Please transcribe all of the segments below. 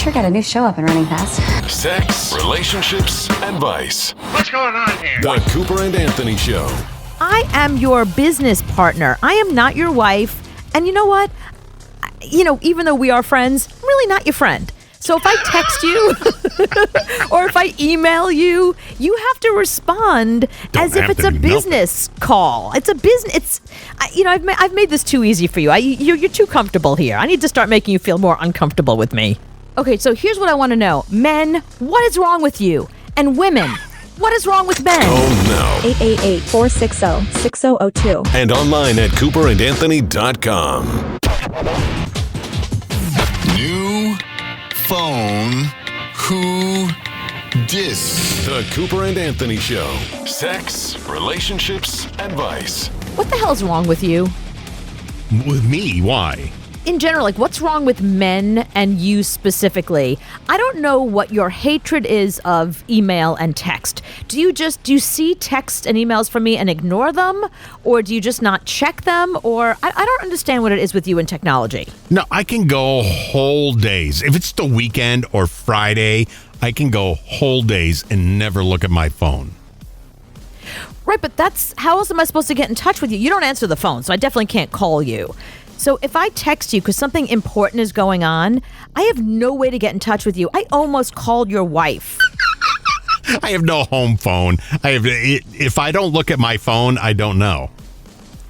sure got a new show up and running fast. Sex, relationships, advice. What's going on here? The Cooper and Anthony Show. I am your business partner. I am not your wife. And you know what? Even though we are friends, I'm really not your friend. So if I text you or if I email you, you have to respond as if it's a business call. It's a business. I've made this too easy for you. You're too comfortable here. I need to start making you feel more uncomfortable with me. Okay, so here's what I want to know. Men, what is wrong with you? And women, what is wrong with men? Oh, no. 888-460-6002. And online at cooperandanthony.com. New phone. Who dis? The Cooper and Anthony Show. Sex, relationships, advice. What the hell's wrong with you? With me? Why? In general, what's wrong with men and you specifically? I don't know what your hatred is of email and text. Do you see text and emails from me and ignore them? Or do you just not check them? Or I don't understand what it is with you and technology. No, I can go whole days. If it's the weekend or Friday, I can go whole days and never look at my phone. Right, but how else am I supposed to get in touch with you? You don't answer the phone, so I definitely can't call you. So if I text you because something important is going on, I have no way to get in touch with you. I almost called your wife. I have no home phone. If I don't look at my phone, I don't know.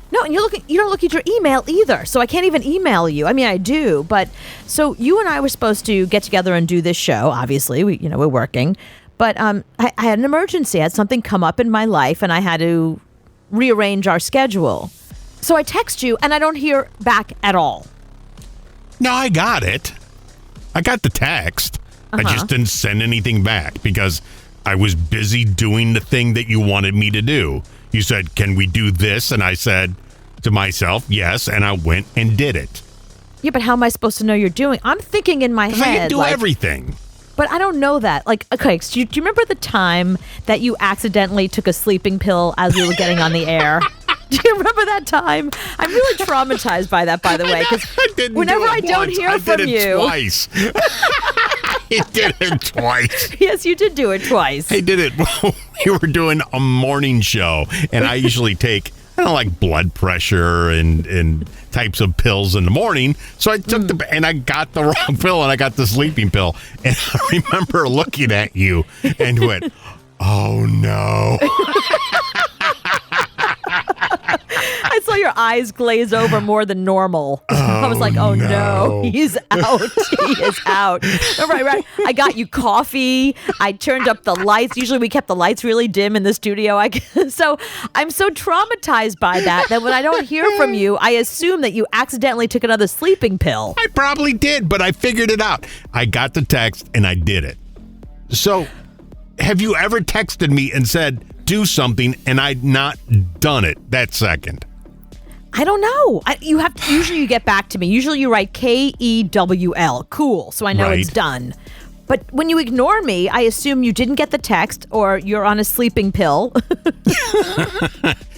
No, and you don't look at your email either, so I can't even email you. I mean, I do, but so you and I were supposed to get together and do this show. Obviously, we're working, but I had an emergency. I had something come up in my life, and I had to rearrange our schedule. So I text you, and I don't hear back at all. No, I got it. I got the text. I just didn't send anything back because I was busy doing the thing that you wanted me to do. You said, can we do this? And I said to myself, yes, and I went and did it. Yeah, but how am I supposed to know you're doing? I'm thinking in my head. I can do everything. But I don't know that. Okay, so do you remember the time that you accidentally took a sleeping pill as we were getting on the air? Do you remember that time? I'm really traumatized by that, by the way, because whenever I don't hear from you. I did it twice. I did it twice. Yes, you did do it twice. I did it. We were doing a morning show, and I usually take, blood pressure and types of pills in the morning. So I took and I got the wrong pill, and I got the sleeping pill. And I remember looking at you and went, oh, no. I saw your eyes glaze over more than normal. I was like, oh no, he's out. He is out. Right. I got you coffee. I turned up the lights. Usually we kept the lights really dim in the studio. So I'm so traumatized by that when I don't hear from you, I assume that you accidentally took another sleeping pill. I probably did, but I figured it out. I got the text and I did it. So have you ever texted me and said, do something, and I'd not done it that second? I don't know. Usually you get back to me. Usually you write KEWL. Cool. So I know it's done. But when you ignore me, I assume you didn't get the text or you're on a sleeping pill.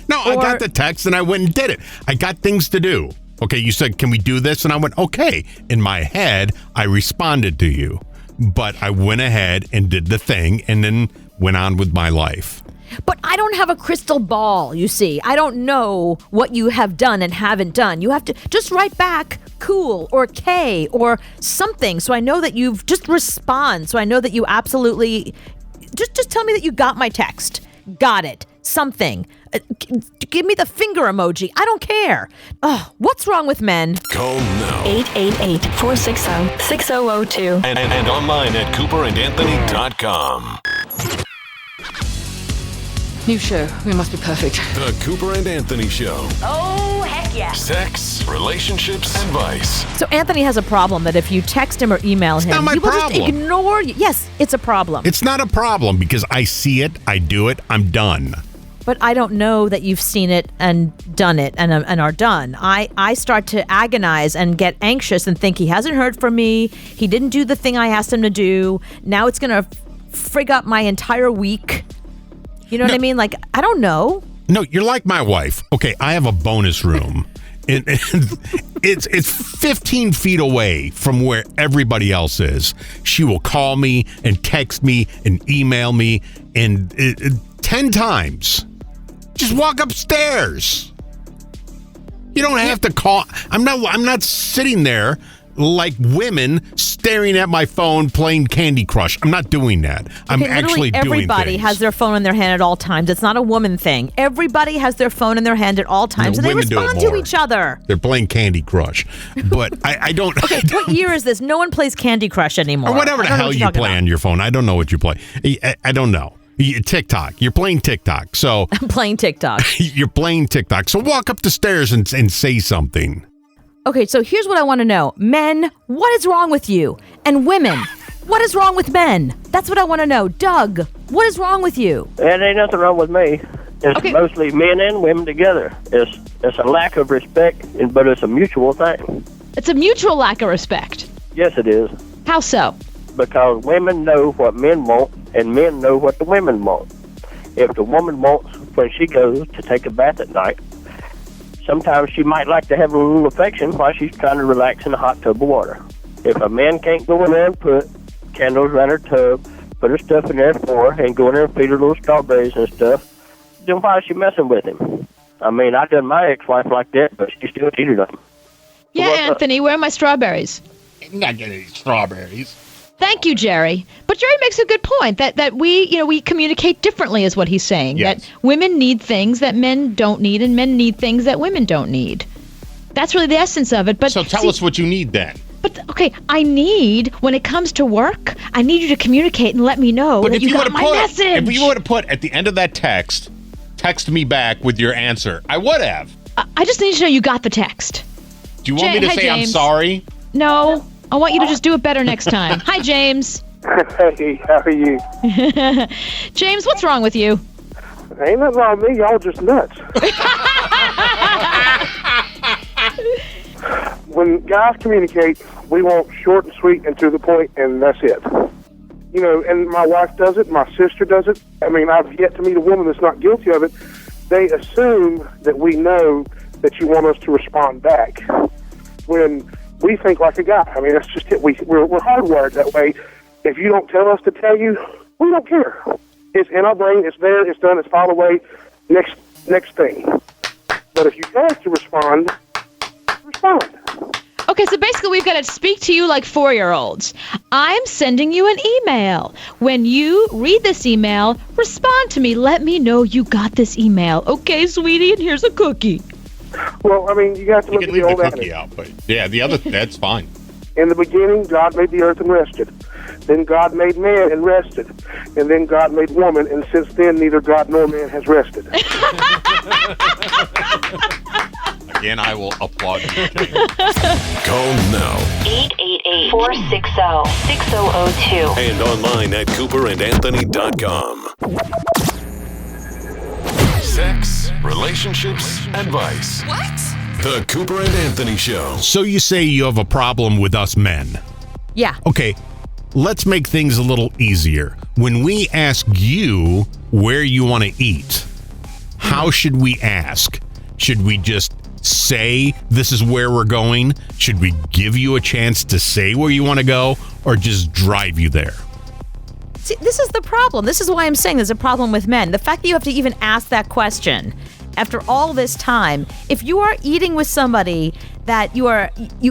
No, I got the text and I went and did it. I got things to do. Okay, you said, can we do this? And I went, okay. In my head, I responded to you. But I went ahead and did the thing and then went on with my life. But I don't have a crystal ball, you see. I don't know what you have done and haven't done. You have to just write back cool or K or something so I know that you've just respond. So I know that you absolutely just tell me that you got my text. Got it. Something. Give me the finger emoji. I don't care. What's wrong with men? Call now. 888-460-6002. And online at cooperandanthony.com. New show. We must be perfect. The Cooper and Anthony Show. Oh, heck yeah. Sex, relationships, advice. So Anthony has a problem that if you text him or email him, not my he will problem. just ignore you. Yes, it's a problem. It's not a problem because I see it, I do it, I'm done. But I don't know that you've seen it and done it and are done. I start to agonize and get anxious and think he hasn't heard from me. He didn't do the thing I asked him to do. Now it's going to frig up my entire week. You know what I mean? I don't know. No, you're like my wife. Okay, I have a bonus room. and it's 15 feet away from where everybody else is. She will call me and text me and email me, and 10 times. Just walk upstairs. You don't have to call. I'm not sitting there like women staring at my phone playing Candy Crush. I'm not doing that. I'm actually doing everybody things. has their phone in their hand at all times. It's not a woman thing. Everybody has their phone in their hand at all times, and they women do it respond to more. each other. They're playing Candy Crush, but I don't. Okay, what year is this? No one plays Candy Crush anymore. Or whatever the I don't know hell what you you're talking play about. on your phone. I don't know what you play. I don't know. TikTok. You're playing TikTok. So I'm playing TikTok. you're playing TikTok. So walk up the stairs and say something. Okay, so here's what I want to know. Men, what is wrong with you? And women, what is wrong with men? That's what I want to know. Doug, what is wrong with you? There ain't nothing wrong with me. It's Okay. mostly men and women together. It's a lack of respect, but it's a mutual thing. It's a mutual lack of respect. Yes, it is. How so? Because women know what men want, and men know what the women want. If the woman wants, when she goes to take a bath at night, sometimes she might like to have a little affection while she's trying to relax in a hot tub of water. If a man can't go in there and put candles around her tub, put her stuff in there for her, and go in there and feed her little strawberries and stuff, then why is she messing with him? I mean, I done my ex-wife like that, but she still cheated on him. Yeah, what's up? Anthony, where are my strawberries? I'm not getting any strawberries. Thank you, Jerry. But Jerry makes a good point that we communicate differently is what he's saying. Yes. That women need things that men don't need, and men need things that women don't need. That's really the essence of it. But So tell us what you need then. But okay, I need, when it comes to work, I need you to communicate and let me know that you got my message. If you would have put at the end of that text me back with your answer, I would have. I just need to know you got the text. Do you want me to Hi, say I'm James. sorry? No, I want you to just do it better next time. Hi, James. Hey, how are you? James, what's wrong with you? Ain't nothing wrong with me. Y'all just nuts. When guys communicate, we want short and sweet and to the point, and that's it. You know, and my wife does it. My sister does it. I mean, I've yet to meet a woman that's not guilty of it. They assume that we know that you want us to respond back when we think like a guy. I mean, that's just it. We're hardwired that way. If you don't tell us to tell you, we don't care. It's in our brain. It's there. It's done. It's filed away. Next thing. But if you tell us to respond, respond. Okay, so basically we've got to speak to you like 4-year-olds. I'm sending you an email. When you read this email, respond to me. Let me know you got this email. Okay, sweetie, and here's a cookie. Well, I mean, you got to You look can at leave the the old cookie adage. out, but yeah, the other that's fine. In the beginning, God made the earth and rested. Then God made man and rested. And then God made woman, and since then, neither God nor man has rested. Again, I will applaud you. Call now 888-460-6002. and online at CooperandAnthony.com. Sex, relationships, advice. What? The Cooper and Anthony Show. So you say you have a problem with us men. Yeah. Okay, let's make things a little easier. When we ask you where you want to eat, how should we ask? Should we just say this is where we're going? Should we give you a chance to say where you want to go, or just drive you there? See, this is the problem. This is why I'm saying there's a problem with men. The fact that you have to even ask that question after all this time, if you are eating with somebody that you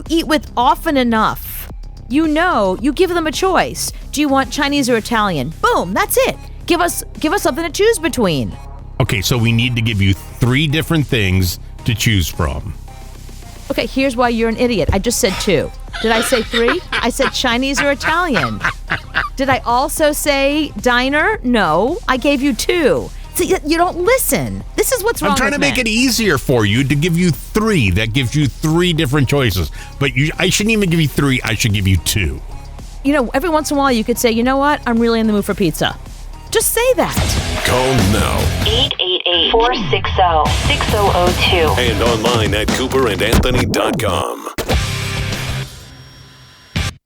eat with often enough, you give them a choice. Do you want Chinese or Italian? Boom, that's it. Give us something to choose between. Okay, so we need to give you 3 different things to choose from. Okay, here's why you're an idiot. I just said 2. Did I say 3? I said Chinese or Italian. Did I also say diner? No, I gave you 2. See, you don't listen. This is what's wrong I'm trying with to make men. it easier for you to give you 3. That gives you 3 different choices. But I shouldn't even give you 3. I should give you 2. You know, every once in a while you could say, you know what? I'm really in the mood for pizza. Just say that. Call now 888-460-6002. and online at CooperandAnthony.com.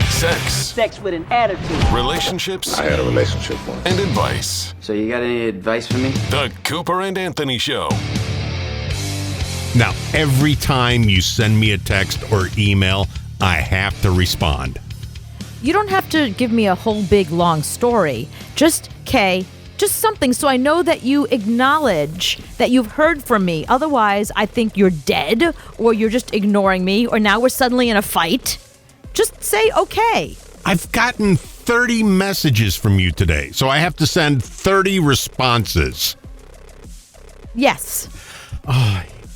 Sex, with an attitude. relationships, I had a relationship once. and advice. So you got any advice for me? The Cooper and Anthony Show. Now, every time you send me a text or email, I have to respond. You don't have to give me a whole big long story. Just something so I know that you acknowledge that you've heard from me. Otherwise, I think you're dead or you're just ignoring me or now we're suddenly in a fight. Just say okay. I've gotten 30 messages from you today, so I have to send 30 responses. Yes.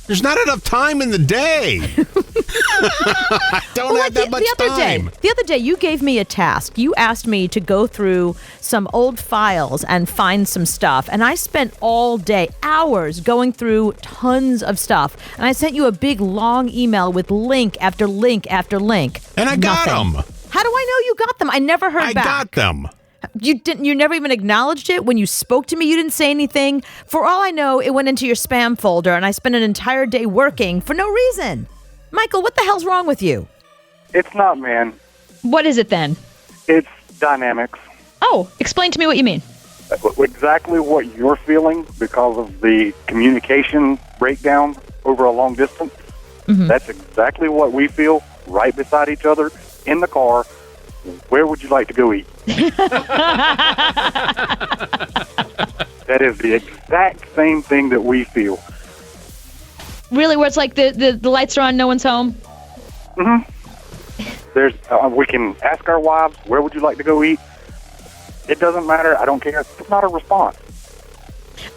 There's not enough time in the day. I don't have that much time. The other day, you gave me a task. You asked me to go through some old files and find some stuff. And I spent all day, hours, going through tons of stuff. And I sent you a big, long email with link after link after link. And I got them. How do I know you got them? I never heard back. I got them. You didn't. You never even acknowledged it when you spoke to me. You didn't say anything. For all I know, it went into your spam folder, and I spent an entire day working for no reason. Michael, what the hell's wrong with you? It's not, man. What is it then? It's dynamics. Oh, explain to me what you mean. Exactly what you're feeling because of the communication breakdown over a long distance. Mm-hmm. That's exactly what we feel right beside each other in the car. Where would you like to go eat? That is the exact same thing that we feel. Really, where it's like the lights are on, no one's home? Mm-hmm. We can ask our wives, where would you like to go eat? It doesn't matter. I don't care. It's not a response.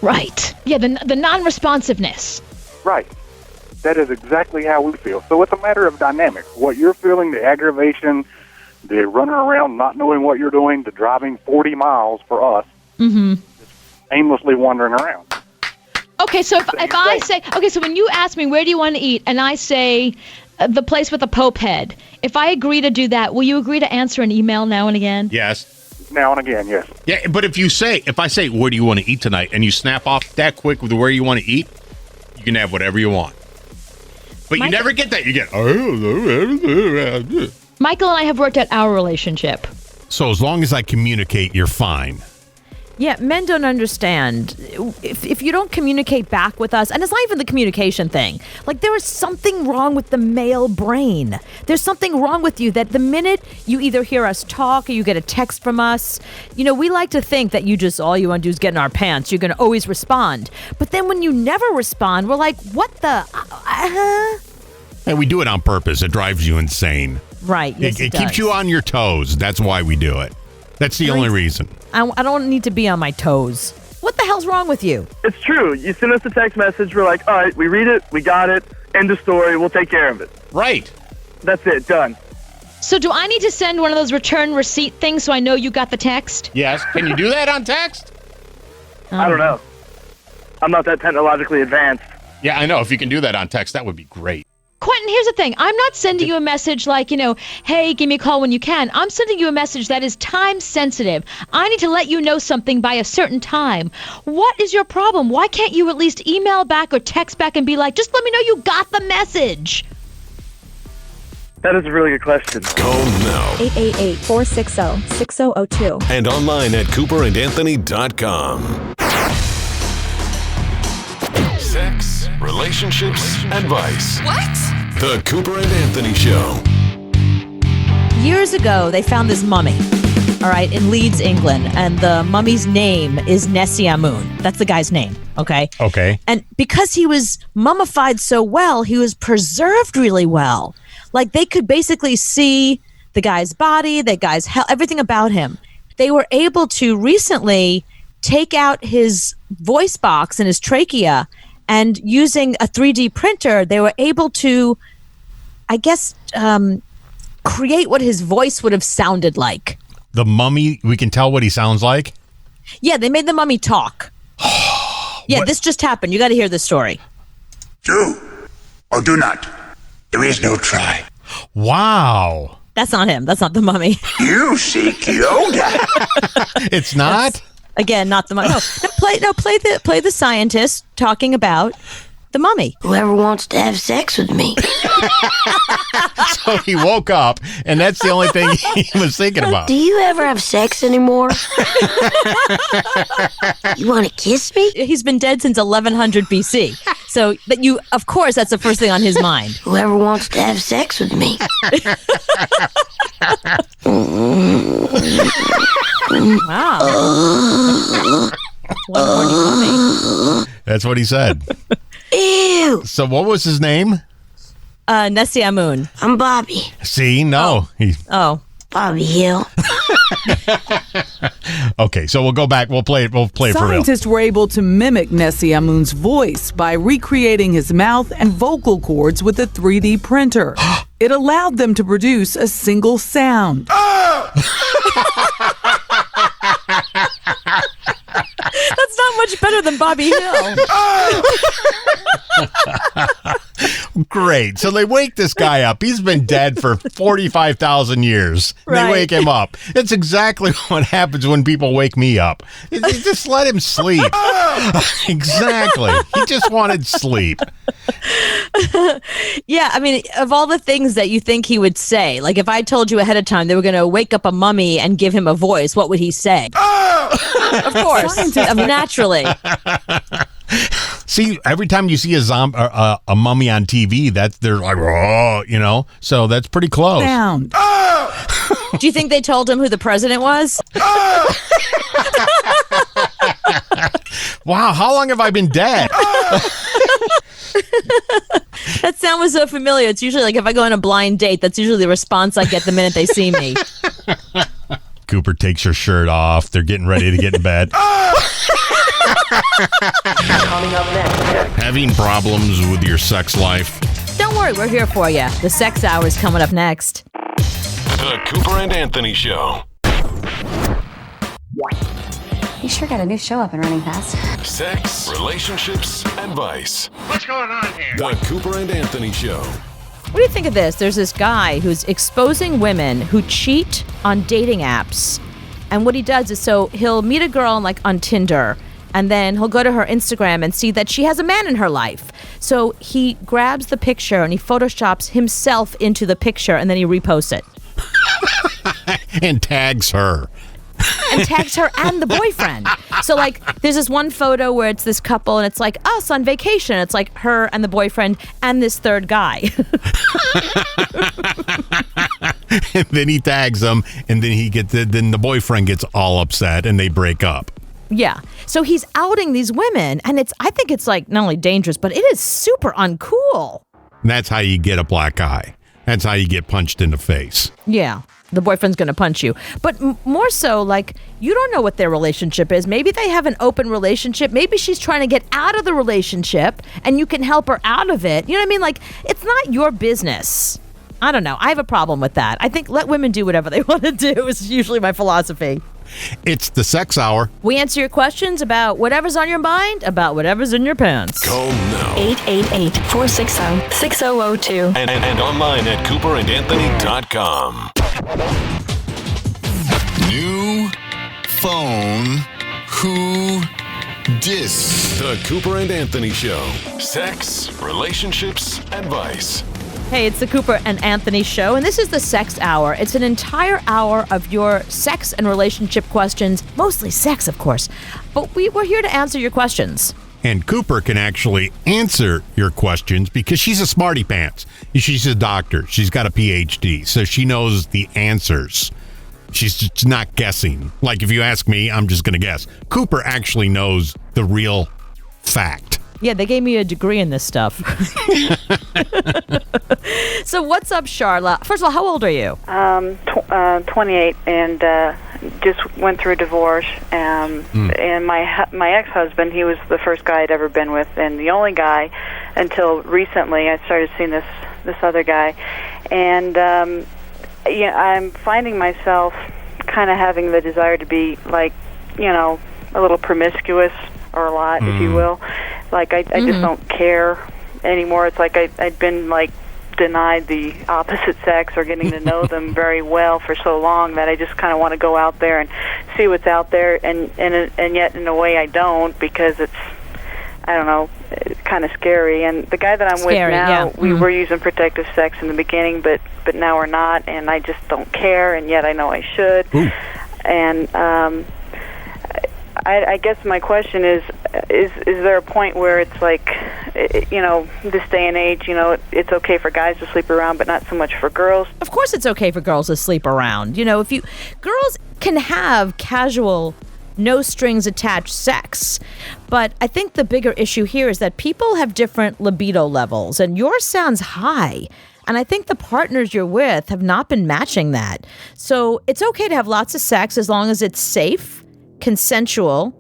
Right. Yeah, the non-responsiveness. Right. That is exactly how we feel. So it's a matter of dynamics. What you're feeling, the aggravation, the running around not knowing what you're doing, the driving 40 miles for us, aimlessly wandering around. Okay, so if I say, so when you ask me, where do you want to eat? And I say, the place with the Pope head. If I agree to do that, will you agree to answer an email now and again? Yes. Now and again, yes. Yeah, but if I say, where do you want to eat tonight? And you snap off that quick with where you want to eat, you can have whatever you want. But you never get that. You get, Michael and I have worked out our relationship. So as long as I communicate, you're fine. Yeah, men don't understand. If you don't communicate back with us, and it's not even the communication thing, like there is something wrong with the male brain. There's something wrong with you that the minute you either hear us talk or you get a text from us, we like to think that all you want to do is get in our pants. You're going to always respond. But then when you never respond, we're like, what the? And we do it on purpose. It drives you insane. Right. Yes, it keeps you on your toes. That's why we do it. That's the only reason. I don't need to be on my toes. What the hell's wrong with you? It's true. You send us a text message. We're like, all right, we read it. We got it. End of story. We'll take care of it. Right. That's it. Done. So do I need to send one of those return receipt things so I know you got the text? Yes. Can you do that on text? I don't know. I'm not that technologically advanced. Yeah, I know. If you can do that on text, that would be great. Quentin, here's the thing. I'm not sending you a message like, hey, give me a call when you can. I'm sending you a message that is time sensitive. I need to let you know something by a certain time. What is your problem? Why can't you at least email back or text back and be like, just let me know you got the message? That is a really good question. Call now 888-460-6002. and online at CooperandAnthony.com. Sex, relationships, advice. What? The Cooper and Anthony Show. Years ago, they found this mummy, all right, in Leeds, England, and the mummy's name is Nessie Amun. That's the guy's name, okay? Okay. And because he was mummified so well, he was preserved really well. Like, they could basically see the guy's body, the guy's health, everything about him. They were able to recently take out his voice box and his trachea, and using a 3D printer, they were able to, I guess, create what his voice would have sounded like. The mummy, we can tell what he sounds like? Yeah, they made the mummy talk. Yeah, this just happened. You got to hear this story. Do or do not. There is no try. Wow. That's not him. That's not the mummy. You seek Yoda. It's not? Again, not the mummy. Play the scientist talking about the mummy. Whoever wants to have sex with me. So he woke up, and that's the only thing he was thinking about. Do you ever have sex anymore? You want to kiss me? He's been dead since 1100 BC. So that you, of course, that's the first thing on his mind. Whoever wants to have sex with me. Wow. One horny mummy. That's what he said. Ew. So what was his name? Nessie Amun. I'm Bobby. See, no. Oh. Bobby Hill. Okay, so we'll go back. We'll play it for real. Scientists were able to mimic Nessie Amun's voice by recreating his mouth and vocal cords with a 3D printer. It allowed them to produce a single sound. That's not much better than Bobby Hill. Great. So they wake this guy up. He's been dead for 45,000 years. Right. They wake him up. It's exactly what happens when people wake me up. They just let him sleep. Exactly. He just wanted sleep. Yeah, I mean, of all the things that you think he would say, like if I told you ahead of time they were going to wake up a mummy and give him a voice, what would he say? Of course, naturally. See, every time you see a mummy on TV, they're like, oh, you know. So that's pretty close. Sound. Do you think they told him who the president was? Wow, how long have I been dead? That sound was so familiar. It's usually like if I go on a blind date, that's usually the response I get the minute they see me. Cooper takes her shirt off. They're getting ready to get in bed. Having problems with your sex life? Don't worry, we're here for you. The sex hour is coming up next. The Cooper and Anthony Show. You sure got a new show up and running fast. Sex, relationships, and vice. What's going on here? The Cooper and Anthony Show. What do you think of this? There's this guy who's exposing women who cheat on dating apps. And what he does is, so he'll meet a girl on Tinder, and then he'll go to her Instagram and see that she has a man in her life. So he grabs the picture and he photoshops himself into the picture, and then he reposts it. And tags her. And tags her and the boyfriend. So there's this one photo where it's this couple and it's like us on vacation. It's like her and the boyfriend and this third guy. And then he tags them, and then then the boyfriend gets all upset and they break up. Yeah. So he's outing these women, and I think it's not only dangerous, but it is super uncool. And that's how you get a black eye. That's how you get punched in the face. Yeah. The boyfriend's going to punch you. But more so, you don't know what their relationship is. Maybe they have an open relationship. Maybe she's trying to get out of the relationship, and you can help her out of it. You know what I mean? It's not your business. I don't know. I have a problem with that. I think let women do whatever they want to do is usually my philosophy. It's the sex hour. We answer your questions about whatever's on your mind, about whatever's in your pants. Call now. 888-460-6002. And online at CooperandAnthony.com. New phone. Who dis? The Cooper and Anthony Show. Sex, relationships, and vice. Hey, it's the Cooper and Anthony Show, and this is the Sex Hour. It's an entire hour of your sex and relationship questions, mostly sex, of course. But we're here to answer your questions. And Cooper can actually answer your questions because she's a smarty pants. She's a doctor. She's got a PhD, so she knows the answers. She's just not guessing. Like if you ask me, I'm just going to guess. Cooper actually knows the real fact. Yeah, they gave me a degree in this stuff. So what's up, Charla? First of all, how old are you? 28, and just went through a divorce. And my ex-husband, he was the first guy I'd ever been with, and the only guy until recently. I started seeing this other guy, and I'm finding myself kind of having the desire to be a little promiscuous, or a lot, if you will. I just don't care anymore. It's like I'd been denied the opposite sex or getting to know them very well for so long that I just kind of want to go out there and see what's out there, and yet in a way I don't, because it's kind of scary. And the guy that I'm with now, we were using protective sex in the beginning, but now we're not, and I just don't care, and yet I know I should. Ooh. And I guess my question is there a point where it's like, this day and age, it's okay for guys to sleep around, but not so much for girls? Of course it's okay for girls to sleep around. Girls can have casual, no strings attached sex. But I think the bigger issue here is that people have different libido levels, and yours sounds high. And I think the partners you're with have not been matching that. So it's okay to have lots of sex as long as it's safe, consensual.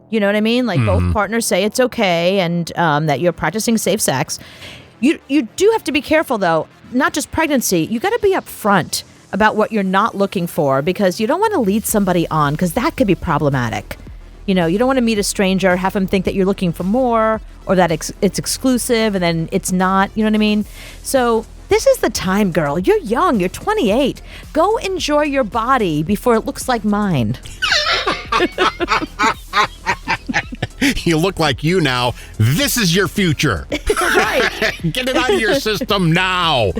You know what I mean? Like both partners say it's okay and that you're practicing safe sex. You do have to be careful, though, not just pregnancy. You got to be upfront about what you're not looking for, because you don't want to lead somebody on, because that could be problematic. You don't want to meet a stranger, have them think that you're looking for more, or that it's exclusive and then it's not. You know what I mean? So this is the time, girl. You're young. You're 28. Go enjoy your body before it looks like mine. You look like you now. This is your future. Right. Get it out of your system now.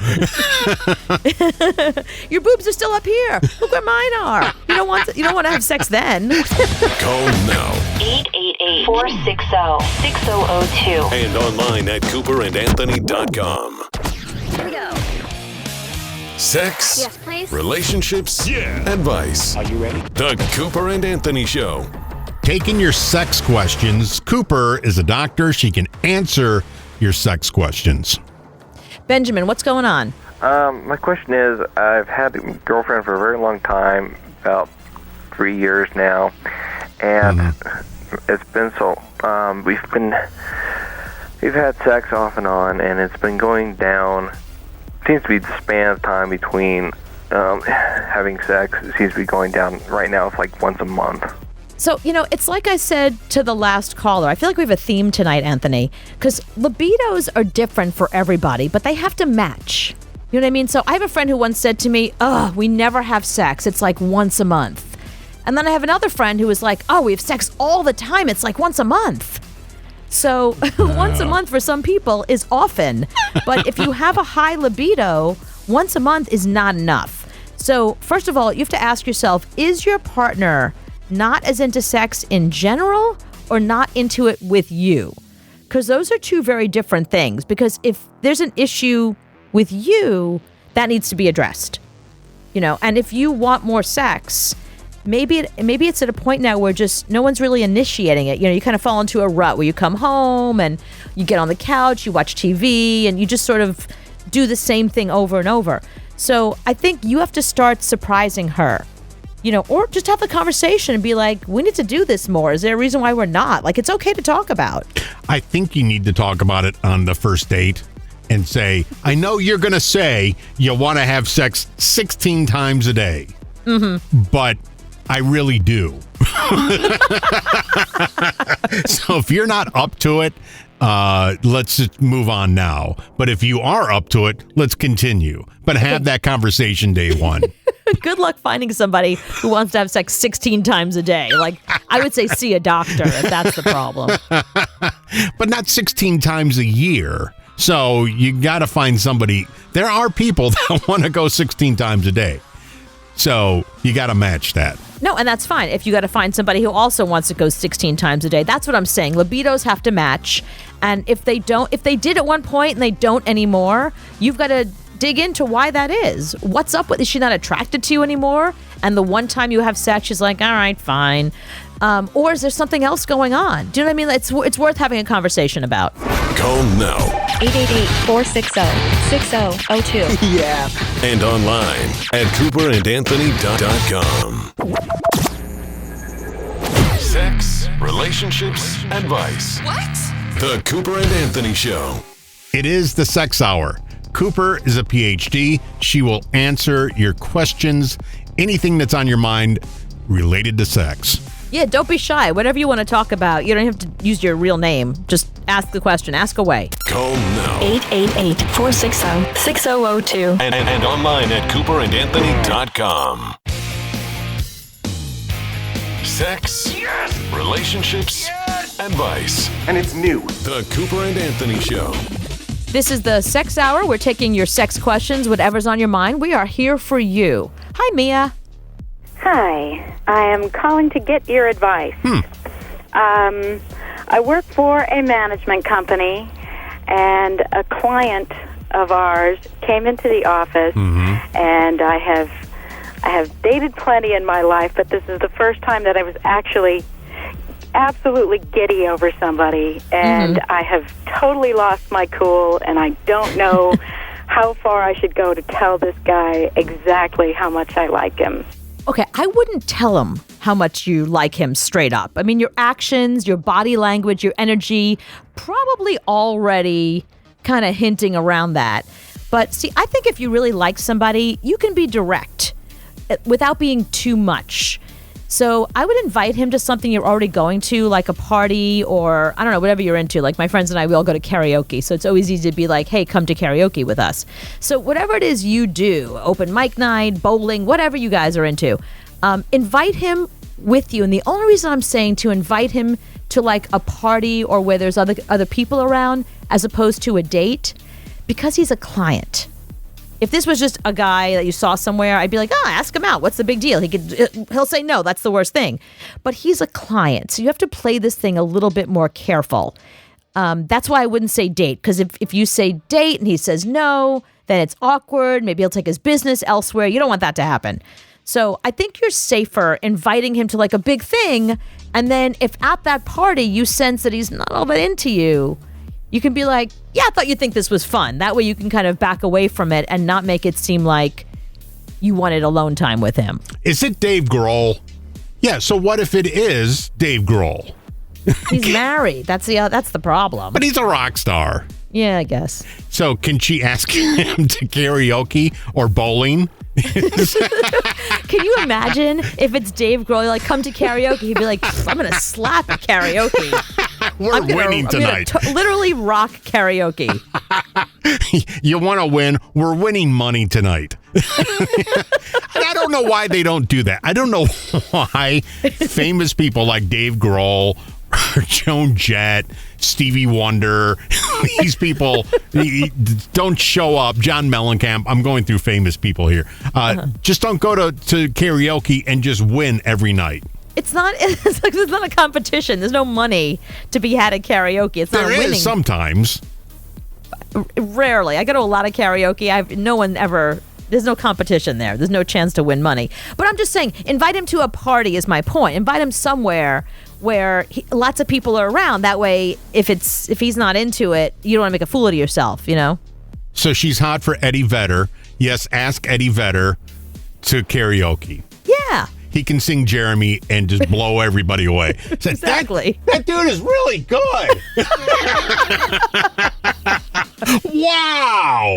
Your boobs are still up here. Look where mine are. You don't want to have sex then. Call now. 888-460-6002. And online at CooperandAnthony.com. Here we go. Sex, Yes, please. relationships, advice. Are you ready? The Cooper and Anthony Show. Taking your sex questions. Cooper is a doctor. She can answer your sex questions. Benjamin, what's going on? My question is, I've had a girlfriend for a very long time, about 3 years now, and it's been we've had sex off and on, and it's been going down. Seems to be the span of time between having sex. It seems to be going down right now. It's like once a month. So, it's like I said to the last caller. I feel like we have a theme tonight, Anthony, because libidos are different for everybody, but they have to match. You know what I mean? So I have a friend who once said to me, we never have sex. It's like once a month. And then I have another friend who was like, we have sex all the time. It's like once a month. So once a month for some people is often. But if you have a high libido, once a month is not enough. So first of all, you have to ask yourself, is your partner not as into sex in general or not into it with you? Because those are two very different things. Because if there's an issue with you, that needs to be addressed. And if you want more sex, maybe it's at a point now where just no one's really initiating it. You kind of fall into a rut where you come home and you get on the couch, you watch TV, and you just sort of do the same thing over and over. So I think you have to start surprising her. Or just have the conversation and be like, we need to do this more. Is there a reason why we're not? Like, it's okay to talk about. I think you need to talk about it on the first date and say, I know you're going to say you want to have sex 16 times a day, but I really do. So if you're not up to it, let's just move on now. But if you are up to it, let's continue. But have that conversation day one. Good luck finding somebody who wants to have sex 16 times a day. Like, I would say see a doctor if that's the problem. But not 16 times a year. So you got to find somebody. There are people that want to go 16 times a day. So you got to match that. No, and that's fine. If you got to find somebody who also wants to go 16 times a day, that's what I'm saying. Libidos have to match. And if they did at one point and they don't anymore, you've got to dig into why that is. What's up with, is she not attracted to you anymore? And the one time you have sex, she's like, all right, fine. Or is there something else going on? Do you know what I mean? It's worth having a conversation about. Call now. 888-460-6002. Yeah. And online at CooperandAnthony.com. Sex, relationships, advice. What? The Cooper and Anthony Show. It is the sex hour. Cooper is a PhD. She will answer your questions, anything that's on your mind related to sex. Yeah, don't be shy. Whatever you want to talk about, you don't have to use your real name. Just ask the question. Ask away. Call now. 888-460-6002. And online at CooperandAnthony.com. Sex, relationships, advice. And it's new. The Cooper and Anthony Show. This is the sex hour. We're taking your sex questions, whatever's on your mind. We are here for you. Hi, Mia. Hi. I am calling to get your advice. I work for a management company, and a client of ours came into the office, and I have dated plenty in my life, but this is the first time that I was actually absolutely giddy over somebody, and I have totally lost my cool, and I don't know how far I should go to tell this guy exactly how much I like him. Okay, I wouldn't tell him how much you like him straight up. I mean, your actions, your body language, your energy, probably already kind of hinting around that. But see, I think if you really like somebody, you can be direct without being too much. So I would invite him to something you're already going to, like a party or, I don't know, whatever you're into. Like my friends and I, we all go to karaoke. So it's always easy to be like, hey, come to karaoke with us. So whatever it is you do, open mic night, bowling, whatever you guys are into, invite him with you. And the only reason I'm saying to invite him to like a party or where there's other people around as opposed to a date, because he's a client. If this was just a guy that you saw somewhere, I'd be like, ask him out. What's the big deal? He'll say no. That's the worst thing. But he's a client, so you have to play this thing a little bit more careful. That's why I wouldn't say date, because if you say date and he says no, then it's awkward. Maybe he'll take his business elsewhere. You don't want that to happen. So I think you're safer inviting him to like a big thing, and then if at that party you sense that he's not all that into you, you can be like, yeah, I thought you'd think this was fun. That way you can kind of back away from it and not make it seem like you wanted alone time with him. Is it Dave Grohl? Yeah, so what if it is Dave Grohl? He's married. That's the problem. But he's a rock star. Yeah, I guess. So can she ask him to karaoke or bowling? Can you imagine if it's Dave Grohl, like, come to karaoke? He'd be like, I'm going to slap at karaoke. We're winning tonight. I'm literally rock karaoke. You want to win? We're winning money tonight. And I don't know why they don't do that. I don't know why famous people like Dave Grohl, Joan Jett, Stevie Wonder, these people don't show up. John Mellencamp. I'm going through famous people here. Just don't go to karaoke and just win every night. It's not a competition. There's no money to be had at karaoke. It's not winning. There is sometimes. Rarely. I go to a lot of karaoke. There's no competition there. There's no chance to win money. But I'm just saying, invite him to a party is my point. Invite him somewhere where lots of people are around. That way, if he's not into it, you don't want to make a fool of yourself, you know? So she's hot for Eddie Vedder. Yes, ask Eddie Vedder to karaoke. Yeah. He can sing Jeremy and just blow everybody away. So exactly. That dude is really good. Wow.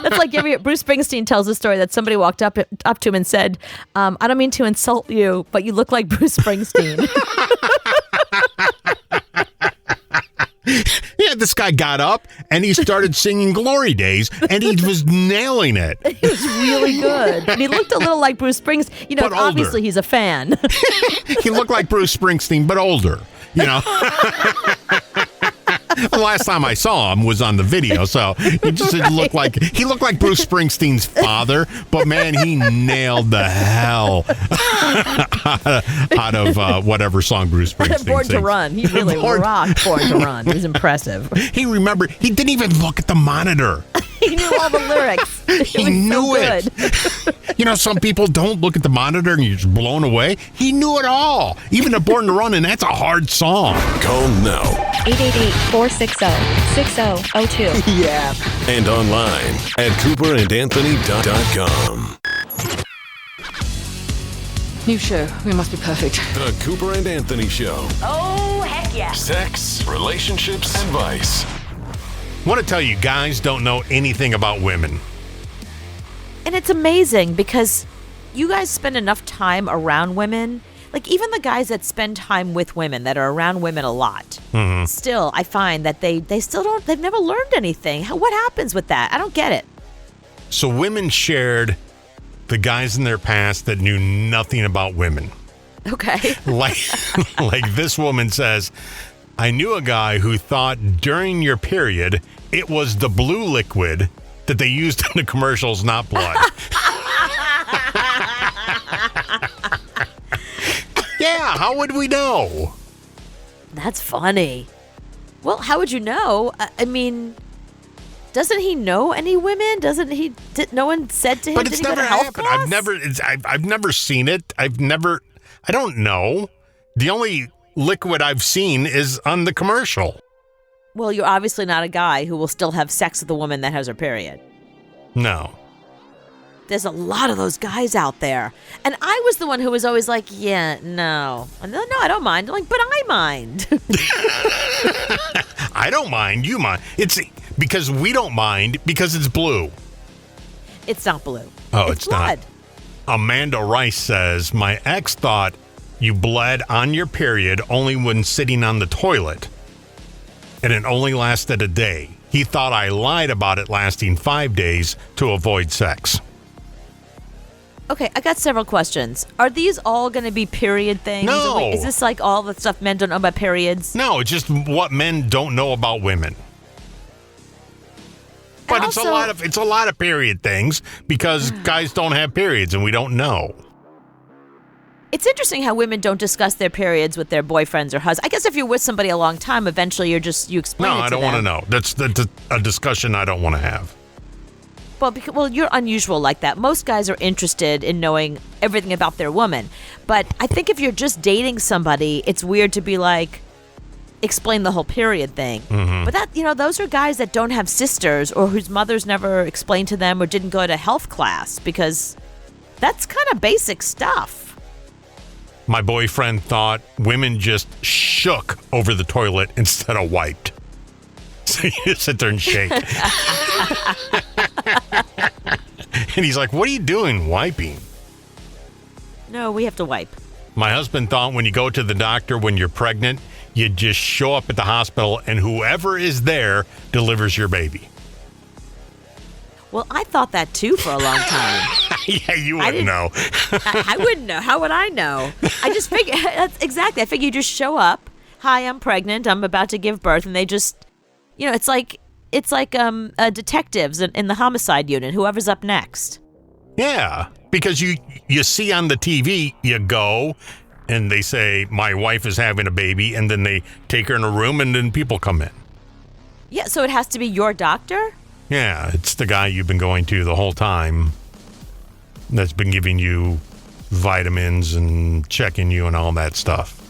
That's like Bruce Springsteen tells a story that somebody walked up to him and said, I don't mean to insult you, but you look like Bruce Springsteen. Yeah, this guy got up and he started singing Glory Days and he was nailing it. He was really good. And he looked a little like Bruce Springsteen. You know, obviously he's a fan. He looked like Bruce Springsteen, but older, you know. The last time I saw him was on the video, so he just looked like Bruce Springsteen's father. But man, he nailed the hell out of whatever song Bruce Springsteen Born sings. to Run. He really rocked Born to Run. It was impressive. He didn't even look at the monitor. He knew all the lyrics. He knew it. You know, some people don't look at the monitor and you're just blown away. He knew it all. Even at Born to Run, and that's a hard song. Call now. 888-460-6002. Yeah. And online at CooperandAnthony.com. New show. We must be perfect. The Cooper and Anthony Show. Oh, heck yeah. Sex, relationships, advice. I want to tell you, guys don't know anything about women. And it's amazing because you guys spend enough time around women. Like, even the guys that spend time with women, that are around women a lot, still, I find that they still don't, they've never learned anything. What happens with that? I don't get it. So women shared the guys in their past that knew nothing about women. Okay. Like this woman says, I knew a guy who thought during your period it was the blue liquid that they used in the commercials, not blood. Yeah. how would we know? That's funny. Well, how would you know? I mean, doesn't he know any women? Doesn't he? No one said to him. But it's never happened. I've never seen it. I don't know. The only liquid I've seen is on the commercial. Well, you're obviously not a guy who will still have sex with a woman that has her period. No. There's a lot of those guys out there. And I was the one who was always like, yeah, no. And no, I don't mind. I'm like, but I mind. I don't mind. You mind. It's because we don't mind because it's blue. It's not blue. Oh, it's blood. not. Amanda Rice says, my ex thought you bled on your period only when sitting on the toilet. And it only lasted a day. He thought I lied about it lasting 5 days to avoid sex. Okay, I got several questions. Are these all going to be period things? No. Wait, is this like all the stuff men don't know about periods? No, it's just what men don't know about women. But it's a lot of period things because guys don't have periods and we don't know. It's interesting how women don't discuss their periods with their boyfriends or husbands. I guess if you're with somebody a long time, eventually you explain it to them. No, I don't want to know. That's a discussion I don't want to have. Well, you're unusual like that. Most guys are interested in knowing everything about their woman. But I think if you're just dating somebody, it's weird to be like, explain the whole period thing. Mm-hmm. But those are guys that don't have sisters or whose mothers never explained to them or didn't go to health class because that's kind of basic stuff. My boyfriend thought women just shook over the toilet instead of wiped. So you sit there and shake. And he's like, what are you doing wiping? No, we have to wipe. My husband thought when you go to the doctor when you're pregnant, you just show up at the hospital and whoever is there delivers your baby. Well, I thought that too for a long time. Yeah, you wouldn't know. I wouldn't know. How would I know? I just figured, exactly. I figured you just show up. Hi, I'm pregnant. I'm about to give birth. And they just, it's like detectives in the homicide unit, whoever's up next. Yeah, because you see on the TV, you go and they say, my wife is having a baby, and then they take her in a room and then people come in. Yeah, so it has to be your doctor? Yeah, it's the guy you've been going to the whole time that's been giving you vitamins and checking you and all that stuff.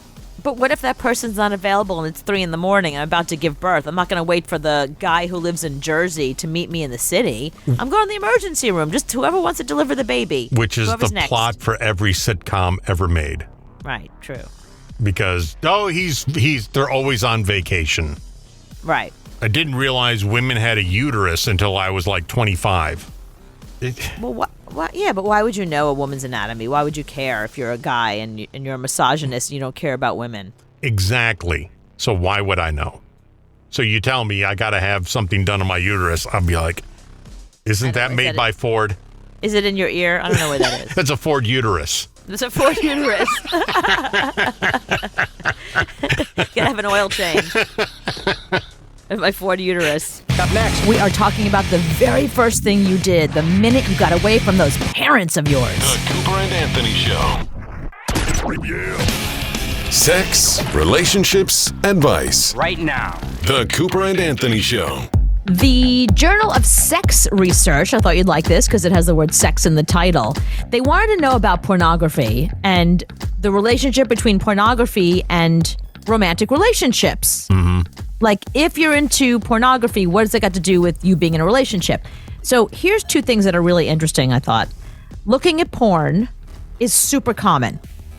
But what if that person's not available and it's 3 a.m. and I'm about to give birth? I'm not going to wait for the guy who lives in Jersey to meet me in the city. I'm going to the emergency room. Just whoever wants to deliver the baby. Which is Whoever's the next. plot for every sitcom ever made. Right, true. Because, they're always on vacation. Right. I didn't realize women had a uterus until I was like 25. Well, yeah, but why would you know a woman's anatomy? Why would you care if you're a guy and you're a misogynist and you don't care about women? Exactly. So why would I know? So you tell me I got to have something done on my uterus. I'll be like, isn't that made by Ford? Is it in your ear? I don't know where that is. That's a Ford uterus. It's a Ford uterus. Gotta have an oil change. My Ford uterus. Up next, we are talking about the very first thing you did the minute you got away from those parents of yours. The Cooper and Anthony Show. Sex, relationships, advice. Right now. The Cooper and Anthony Show. The Journal of Sex Research, I thought you'd like this because it has the word sex in the title. They wanted to know about pornography and the relationship between pornography and romantic relationships. Mm-hmm. Like, if you're into pornography, what does it got to do with you being in a relationship? So here's 2 things that are really interesting, I thought. Looking at porn is super common.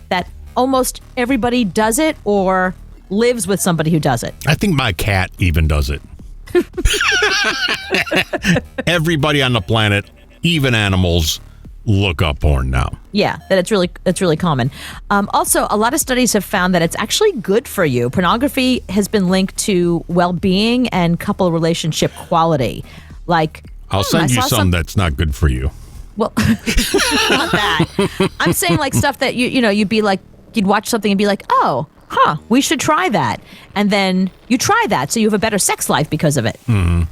That almost everybody does it or lives with somebody who does it. I think my cat even does it. Everybody on the planet, even animals, look up porn now. Yeah, that's really common. Also, a lot of studies have found that it's actually good for you. Pornography has been linked to well-being and couple relationship quality. Like, I'll send you some that's not good for you. Well, not that. I'm saying like stuff that you'd be like, you'd watch something and be like, oh, we should try that. And then you try that, so you have a better sex life because of it. Mm-hmm.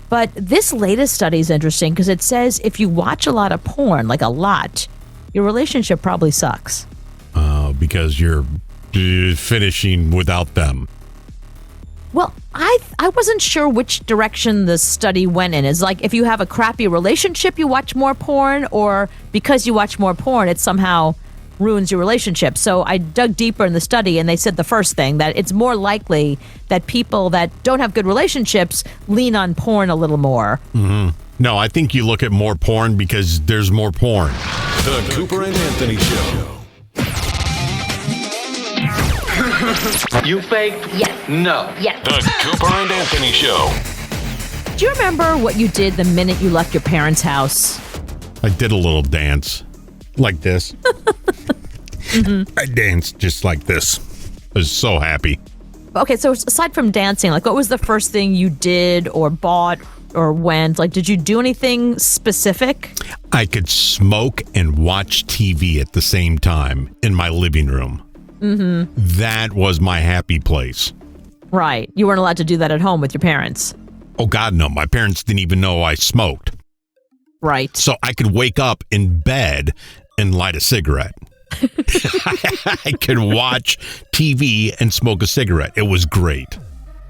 But this latest study is interesting because it says if you watch a lot of porn, like a lot, your relationship probably sucks. Oh, because you're finishing without them. Well, I wasn't sure which direction the study went in. Is like if you have a crappy relationship, you watch more porn, or because you watch more porn, it somehow ruins your relationship. So I dug deeper in the study, and they said the first thing, that it's more likely that people that don't have good relationships lean on porn a little more. Mm-hmm. No, I think you look at more porn because there's more porn. The Cooper and Anthony Show. You fake? Yes. No. Yes. The Cooper and Anthony Show. Do you remember what you did the minute you left your parents' house? I did a little dance like this. I danced just like this. I was so happy. Okay, so aside from dancing, like what was the first thing you did or bought or went? Like, did you do anything specific? I could smoke and watch TV at the same time in my living room. Mm-hmm. That was my happy place. Right. You weren't allowed to do that at home with your parents. Oh, God, no. My parents didn't even know I smoked. Right. So I could wake up in bed and light a cigarette. I could watch TV and smoke a cigarette. It was great.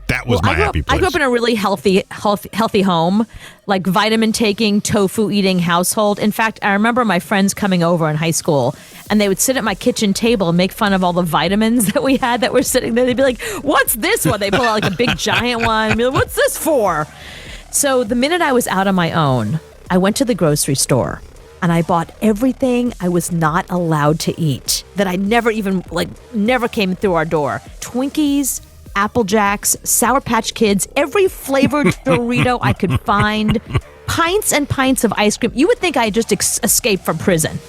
That was my happy place. I grew up in a really healthy home, like vitamin taking, tofu eating household. In fact, I remember my friends coming over in high school, and they would sit at my kitchen table and make fun of all the vitamins that we had that were sitting there. They'd be like, "What's this one?" They pull out like a big giant one. I'd be like, "What's this for?" So the minute I was out on my own, I went to the grocery store and I bought everything I was not allowed to eat that I never came through our door. Twinkies, Apple Jacks, Sour Patch Kids, every flavored Dorito I could find, pints and pints of ice cream. You would think I had just escaped from prison.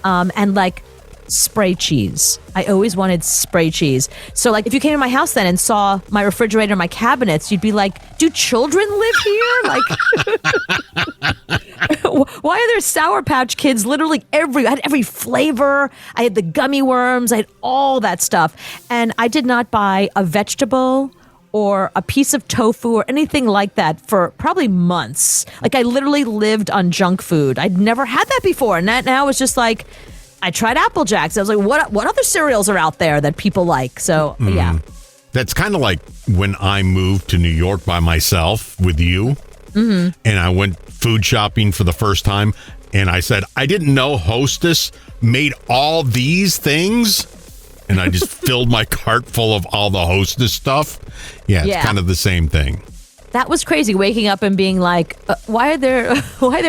And like spray cheese. I always wanted spray cheese. So like if you came to my house then and saw my refrigerator, my cabinets, you'd be like, do children live here? Like, why are there Sour Patch Kids literally I had every flavor. I had the gummy worms. I had all that stuff. And I did not buy a vegetable or a piece of tofu or anything like that for probably months. Like I literally lived on junk food. I'd never had that before. And that now is just like, I tried Apple Jacks. I was like, what other cereals are out there that people like? So, yeah. That's kind of like when I moved to New York by myself with you, and I went food shopping for the first time, and I said, I didn't know Hostess made all these things, and I just filled my cart full of all the Hostess stuff. Yeah, it's kind of the same thing. That was crazy, waking up and being like, why are there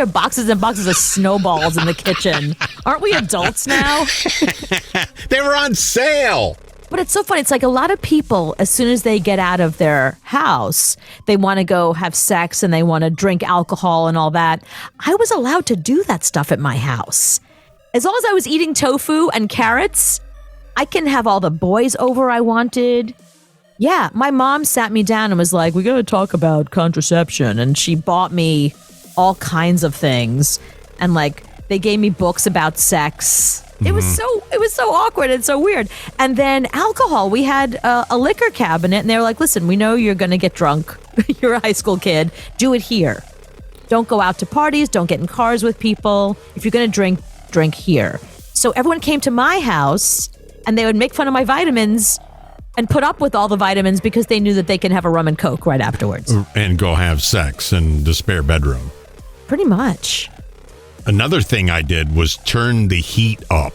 boxes and boxes of snowballs in the kitchen? Aren't we adults now? They were on sale. But it's so funny. It's like a lot of people, as soon as they get out of their house, they want to go have sex and they want to drink alcohol and all that. I was allowed to do that stuff at my house. As long as I was eating tofu and carrots, I can have all the boys over I wanted. Yeah, my mom sat me down and was like, we got to talk about contraception. And she bought me all kinds of things. And like, they gave me books about sex. It was so awkward and so weird. And then alcohol, we had a liquor cabinet and they were like, listen, we know you're going to get drunk. You're a high school kid. Do it here. Don't go out to parties. Don't get in cars with people. If you're going to drink here. So everyone came to my house and they would make fun of my vitamins and put up with all the vitamins because they knew that they can have a rum and Coke right afterwards. And go have sex in the spare bedroom. Pretty much. Another thing I did was turn the heat up.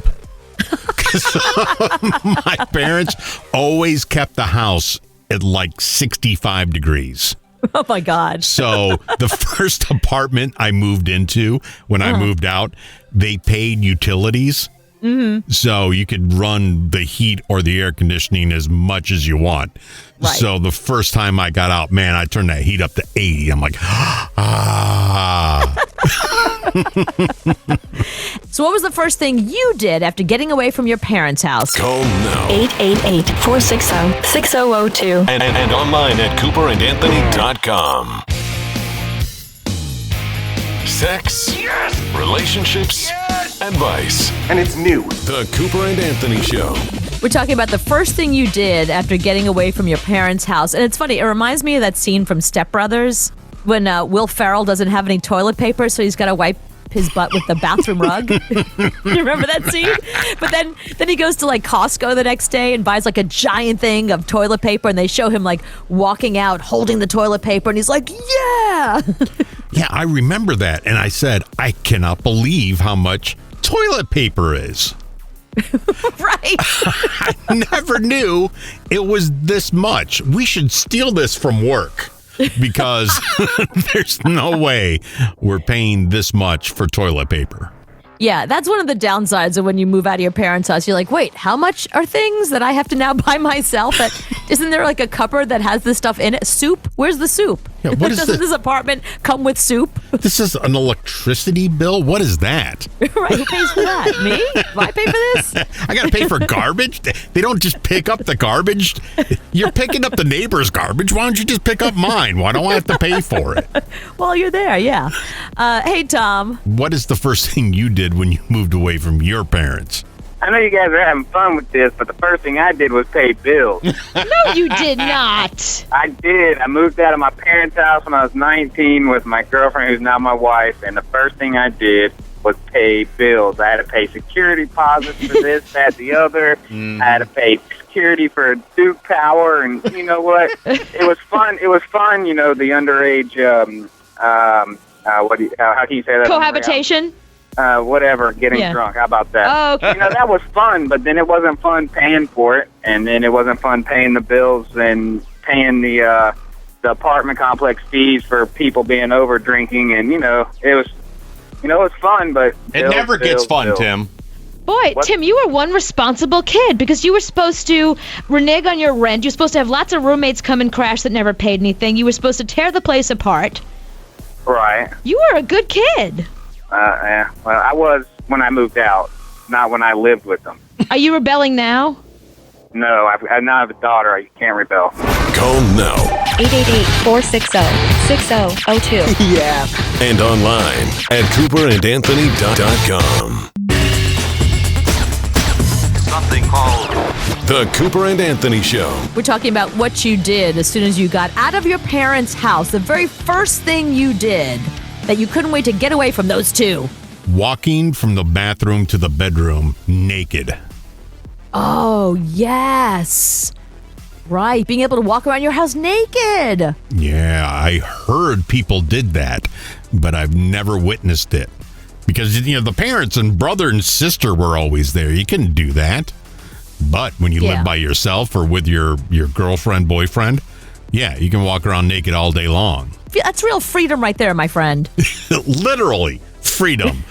My parents always kept the house at like 65 degrees. Oh, my God. So the first apartment I moved into, when I moved out, they paid utilities. Mm-hmm. So you could run the heat or the air conditioning as much as you want. Right. So the first time I got out, man, I turned that heat up to 80. I'm like, ah. So what was the first thing you did after getting away from your parents' house? Call now. 888-460-6002. And online at CooperandAnthony.com. Sex, yes! Relationships, yes! Advice. And it's new. The Cooper and Anthony Show. We're talking about the first thing you did after getting away from your parents' house. And it's funny, it reminds me of that scene from Step Brothers when Will Ferrell doesn't have any toilet paper, so he's got to wipe his butt with the bathroom rug. You remember that scene? But then he goes to like Costco the next day and buys like a giant thing of toilet paper, and they show him like walking out holding the toilet paper, and he's like, yeah. Yeah, I remember that. And I said, I cannot believe how much toilet paper is. Right. I never knew it was this much. We should steal this from work because there's no way we're paying this much for toilet paper. Yeah, that's one of the downsides of when you move out of your parents' house. You're like, wait, how much are things that I have to now buy myself? Isn't there like a cupboard that has this stuff in it? Soup? Where's the soup? Yeah, what is Doesn't this apartment come with soup? This is an electricity bill? What is that? Right, who pays for that? Me? Do I pay for this? I got to pay for garbage? They don't just pick up the garbage? You're picking up the neighbor's garbage. Why don't you just pick up mine? Why don't I have to pay for it? Well, you're there, yeah. Hey, Tom. What is the first thing you did when you moved away from your parents? I know you guys are having fun with this, but the first thing I did was pay bills. No, you did not. I did. I moved out of my parents' house when I was 19 with my girlfriend, who's now my wife, and the first thing I did was pay bills. I had to pay security deposits for this, that, the other. I had to pay security for Duke Power, and you know what? It was fun. It was fun, you know, the underage, how can you say that? Cohabitation? Whatever, getting drunk. How about that? Oh, okay. You know, that was fun, but then it wasn't fun paying for it, and then it wasn't fun paying the bills and paying the apartment complex fees for people being over drinking, and it was fun, but it never gets fun, Tim. Boy, Tim, you were one responsible kid because you were supposed to renege on your rent. You were supposed to have lots of roommates come and crash that never paid anything. You were supposed to tear the place apart. Right. You were a good kid. Yeah. Well, I was when I moved out, not when I lived with them. Are you rebelling now? No, I now have a daughter. You can't rebel. Call now. 888-460-6002. Yeah. And online at CooperandAnthony.com. Something called The Cooper and Anthony Show. We're talking about what you did as soon as you got out of your parents' house. The very first thing you did that you couldn't wait to get away from those two. Walking from the bathroom to the bedroom naked. Oh, yes. Right, being able to walk around your house naked. Yeah, I heard people did that, but I've never witnessed it. Because, the parents and brother and sister were always there. You couldn't do that. But when you live by yourself or with your girlfriend, boyfriend, yeah, you can walk around naked all day long. That's real freedom right there, my friend. Literally, freedom.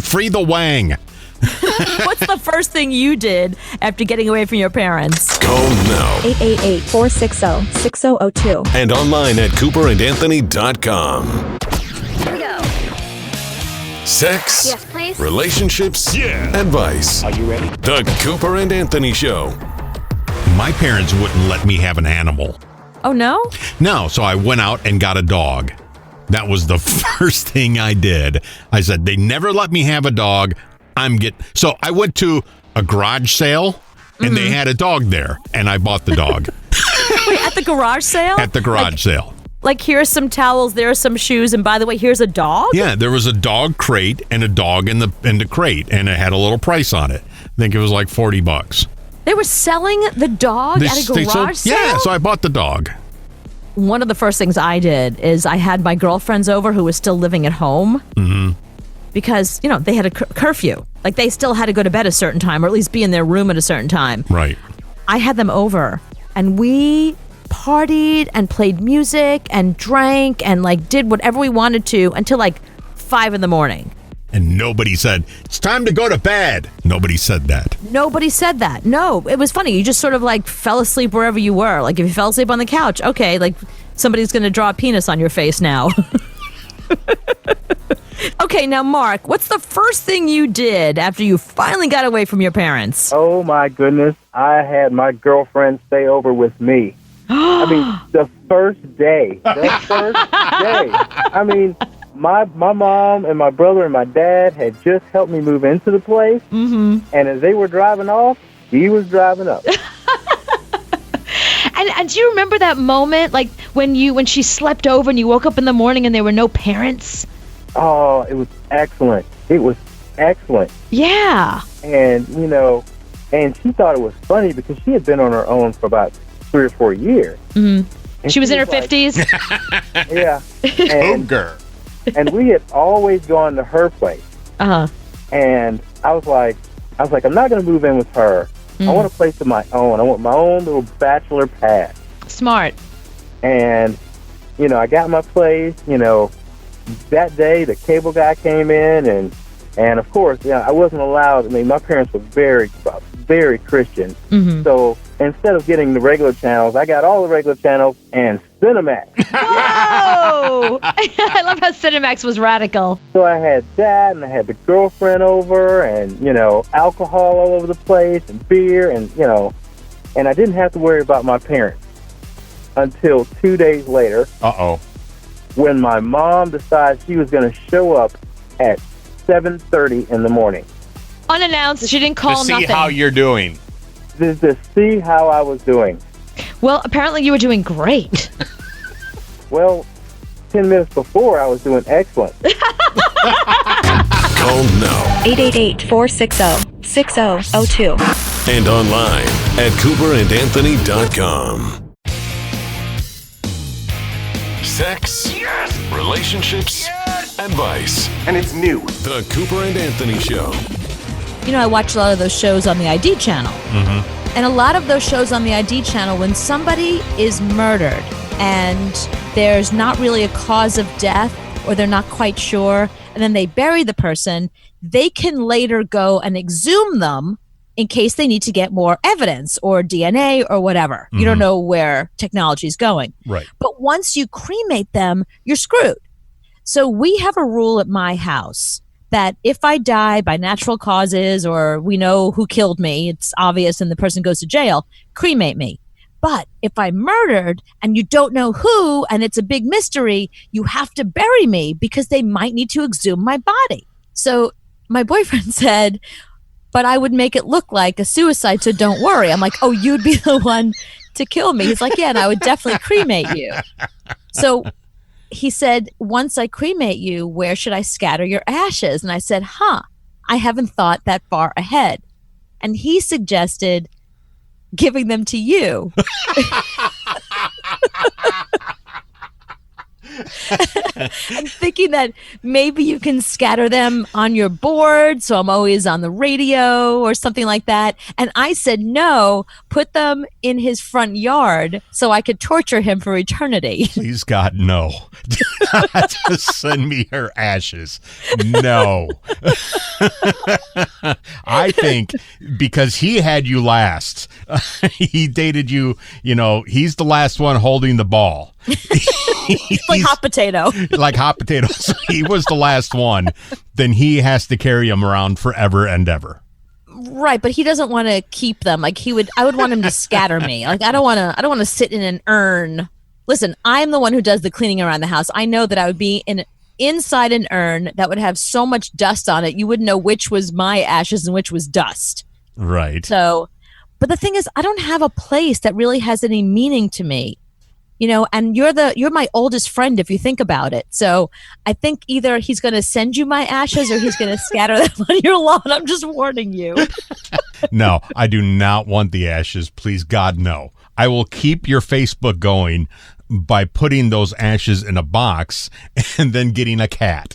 Free the wang. What's the first thing you did after getting away from your parents? Call now. 888-460-6002. And online at CooperandAnthony.com. Here we go. Sex, Yes, please. relationships, advice. Are you ready? The Cooper and Anthony Show. My parents wouldn't let me have an animal. Oh, no? No, so I went out and got a dog. That was the first thing I did. I said, they never let me have a dog. So I went to a garage sale, and they had a dog there, and I bought the dog. Wait, at the garage sale? At the garage sale. Like, here's some towels, there's some shoes, and by the way, here's a dog? Yeah, there was a dog crate and a dog in the crate, and it had a little price on it. I think it was like $40. They were selling the dog at a garage sale? Yeah, so I bought the dog. One of the first things I did is I had my girlfriends over who was still living at home. Mm-hmm. Because, they had a curfew. Like, they still had to go to bed a certain time, or at least be in their room at a certain time. Right. I had them over, and we partied and played music and drank and, did whatever we wanted to until, 5 in the morning. And nobody said, it's time to go to bed. Nobody said that. Nobody said that. No, it was funny. You just sort of, fell asleep wherever you were. Like, if you fell asleep on the couch, okay, somebody's going to draw a penis on your face now. Okay, now, Mark, what's the first thing you did after you finally got away from your parents? Oh, my goodness. I had my girlfriend stay over with me. I mean, the first day. I mean, my mom and my brother and my dad had just helped me move into the place. Mm-hmm. And as they were driving off, he was driving up. And do you remember that moment, when she slept over and you woke up in the morning and there were no parents? Oh, it was excellent. It was excellent. Yeah. And, you know, and she thought it was funny because she had been on her own for about 3 or 4 years. Mm-hmm. And She was in her like- 50s. Yeah. And, and we had always gone to her place. Uh-huh. And I was like, I'm not going to move in with her. I want a place of my own. I want my own little bachelor pad. Smart. And, you know, I got my place. You know, that day the cable guy came in, and of course, you know, I wasn't allowed. I mean, my parents were very Christian. Mm-hmm. So instead of getting the regular channels, I got all the regular channels and Cinemax. Whoa! I love how Cinemax was radical. So I had that, and I had the girlfriend over, and, you know, alcohol all over the place, and beer, and, you know, and I didn't have to worry about my parents until 2 days later. Uh-oh. When my mom decided she was going to show up at 7:30 in the morning. Unannounced. She didn't call To see nothing. how you're doing. To see how I was doing. Well, apparently you were doing great. Well, 10 minutes before, I was doing excellent. Call now 888-460-6002. and online at CooperandAnthony.com. Sex, relationships, advice. And it's new. The Cooper and Anthony Show. You know, I watch a lot of those shows on the ID channel. Mm-hmm. And a lot of those shows on the ID channel, when somebody is murdered and there's not really a cause of death, or they're not quite sure, and then they bury the person, they can later go and exhume them in case they need to get more evidence or DNA or whatever. You don't know where technology is going. Right. But once you cremate them, you're screwed. So we have a rule at my house that if I die by natural causes, or we know who killed me, it's obvious and the person goes to jail, cremate me. But if I'm murdered and you don't know who, and it's a big mystery, you have to bury me because they might need to exhume my body. So my boyfriend said, but I would make it look like a suicide, so don't worry. I'm like, oh, you'd be the one to kill me. He's like, yeah, and I would definitely cremate you. So he said, once I cremate you, where should I scatter your ashes? And I said, I haven't thought that far ahead. And he suggested giving them to you. I'm thinking that maybe you can scatter them on your board, so I'm always on the radio or something like that. And I said, no, put them in his front yard so I could torture him for eternity. Please, God, no. Just send me her ashes. No. I think because he had you last, he dated you, you know, he's the last one holding the ball. Like hot potato. Like hot potato. So he was the last one. Then he has to carry him around forever and ever. Right, but he doesn't want to keep them. Like I would want him to scatter me. Like I don't want to sit in an urn. Listen, I'm the one who does the cleaning around the house. I know that I would be inside an urn that would have so much dust on it, you wouldn't know which was my ashes and which was dust. Right. So, but the thing is, I don't have a place that really has any meaning to me. You know, and you're my oldest friend if you think about it. So I think either he's going to send you my ashes or he's going to scatter them on your lawn. I'm just warning you. No, I do not want the ashes. Please, God, no. I will keep your Facebook going by putting those ashes in a box and then getting a cat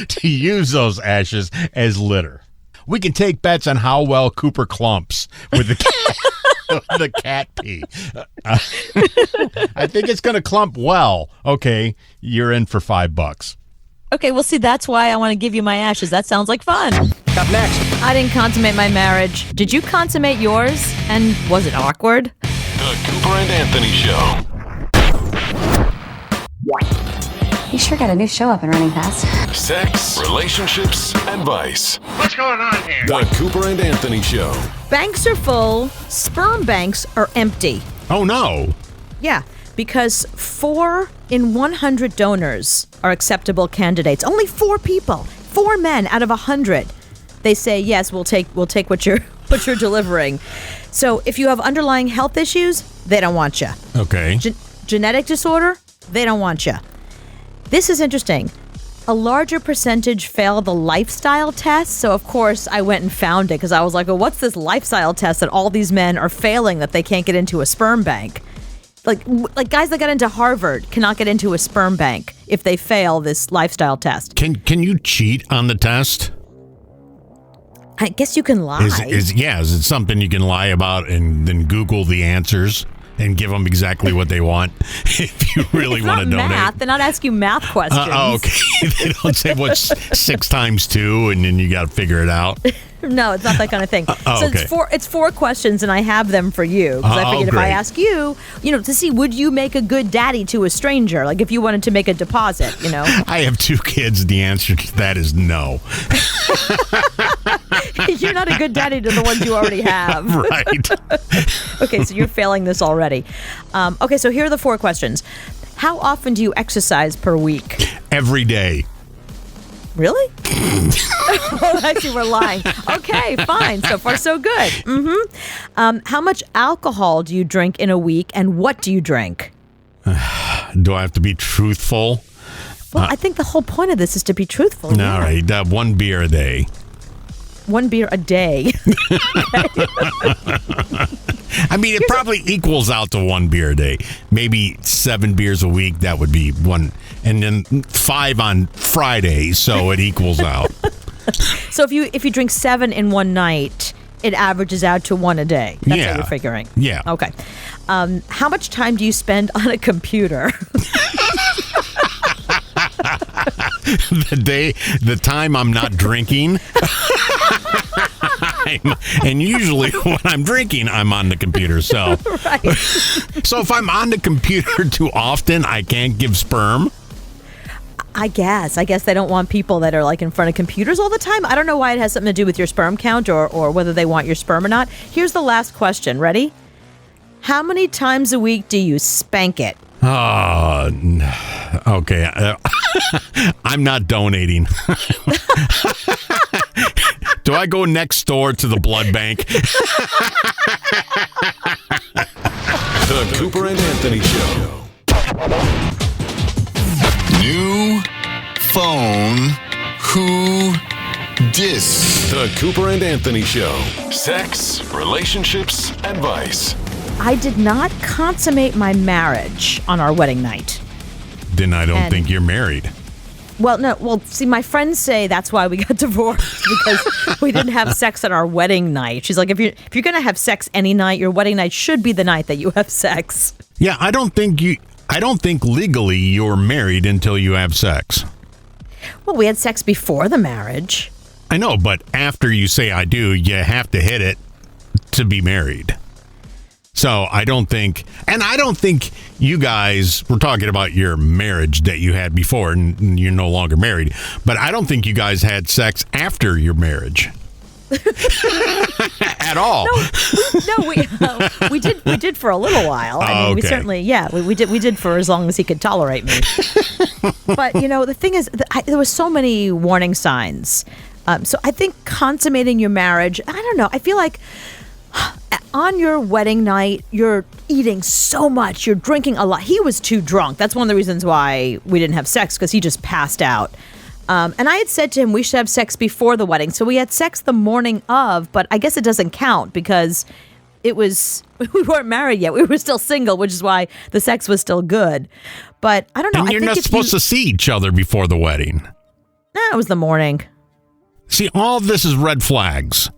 to use those ashes as litter. We can take bets on how well Cooper clumps with the cat. The cat pee. I think it's going to clump well. Okay, you're in for $5. Okay, well, see, that's why I want to give you my ashes. That sounds like fun. Up next. I didn't consummate my marriage. Did you consummate yours? And was it awkward? The Cooper and Anthony Show. You sure got a new show up and running fast. Sex, relationships, advice. What's going on here? The Cooper and Anthony Show. Banks are full. Sperm banks are empty. Oh, no. Yeah, because 4 in 100 donors are acceptable candidates. Only 4 people, 4 men out of 100. They say, yes, we'll take what you're delivering. So if you have underlying health issues, they don't want you. Okay. Genetic disorder, they don't want you. This is interesting. A larger percentage fail the lifestyle test. So, of course, I went and found it because I was like, well, what's this lifestyle test that all these men are failing that they can't get into a sperm bank? Like guys that got into Harvard cannot get into a sperm bank if they fail this lifestyle test. Can you cheat on the test? I guess you can lie. Is it something you can lie about and then Google the answers and give them exactly what they want if you really want to donate? Math. They're not asking you math questions. Okay. They don't say what's 6 times 2 and then you got to figure it out. No, it's not that kind of thing. So okay. it's four questions, and I have them for you. Because I figured if I ask you, to see, would you make a good daddy to a stranger? Like if you wanted to make a deposit, I have 2 kids. The answer to that is no. You're not a good daddy to the ones you already have. Right. Okay, so you're failing this already. Okay, so here are the 4 questions. How often do you exercise per week? Every day. Really? Oh, I see, we're lying. Okay, fine. So far, so good. How much alcohol do you drink in a week, and what do you drink? Do I have to be truthful? Well, I think the whole point of this is to be truthful. All yeah. right, 1 beer a day. 1 beer a day. I mean, it probably equals out to 1 beer a day. Maybe 7 beers a week. That would be 1, and then 5 on Friday, so it equals out. So if you drink 7 in one night, it averages out to 1 a day. That's what you're figuring. Yeah. Okay. How much time do you spend on a computer? The time I'm not drinking. And usually when I'm drinking, I'm on the computer. So, Right. So if I'm on the computer too often, I can't give sperm. I guess they don't want people that are like in front of computers all the time. I don't know why it has something to do with your sperm count or whether they want your sperm or not. Here's the last question. Ready? How many times a week do you spank it? Okay. I'm not donating. Do I go next door to the blood bank? The Cooper and Anthony Show. New phone. Who dis? The Cooper and Anthony Show. Sex, relationships, advice. I did not consummate my marriage on our wedding night. Then I don't think you're married. Well, no. Well, see, my friends say that's why we got divorced because we didn't have sex on our wedding night. She's like, if you're going to have sex any night, your wedding night should be the night that you have sex. Yeah, I don't think legally you're married until you have sex. Well, we had sex before the marriage. I know, but after you say I do, you have to hit it to be married. So I don't think you guys, we're talking about your marriage that you had before and you're no longer married, but I don't think you guys had sex after your marriage. At all. We did for a little while. I mean, we certainly, we did for as long as he could tolerate me. But, the thing is, there were so many warning signs. So I think consummating your marriage, I don't know, I feel like on your wedding night, you're eating so much, you're drinking a lot. He was too drunk. That's one of the reasons why we didn't have sex, because he just passed out. And I had said to him we should have sex before the wedding. So we had sex the morning of, but I guess it doesn't count because we weren't married yet. We were still single, which is why the sex was still good. But I don't know. And you're not supposed to see each other before the wedding. No, it was the morning. See, all of this is red flags.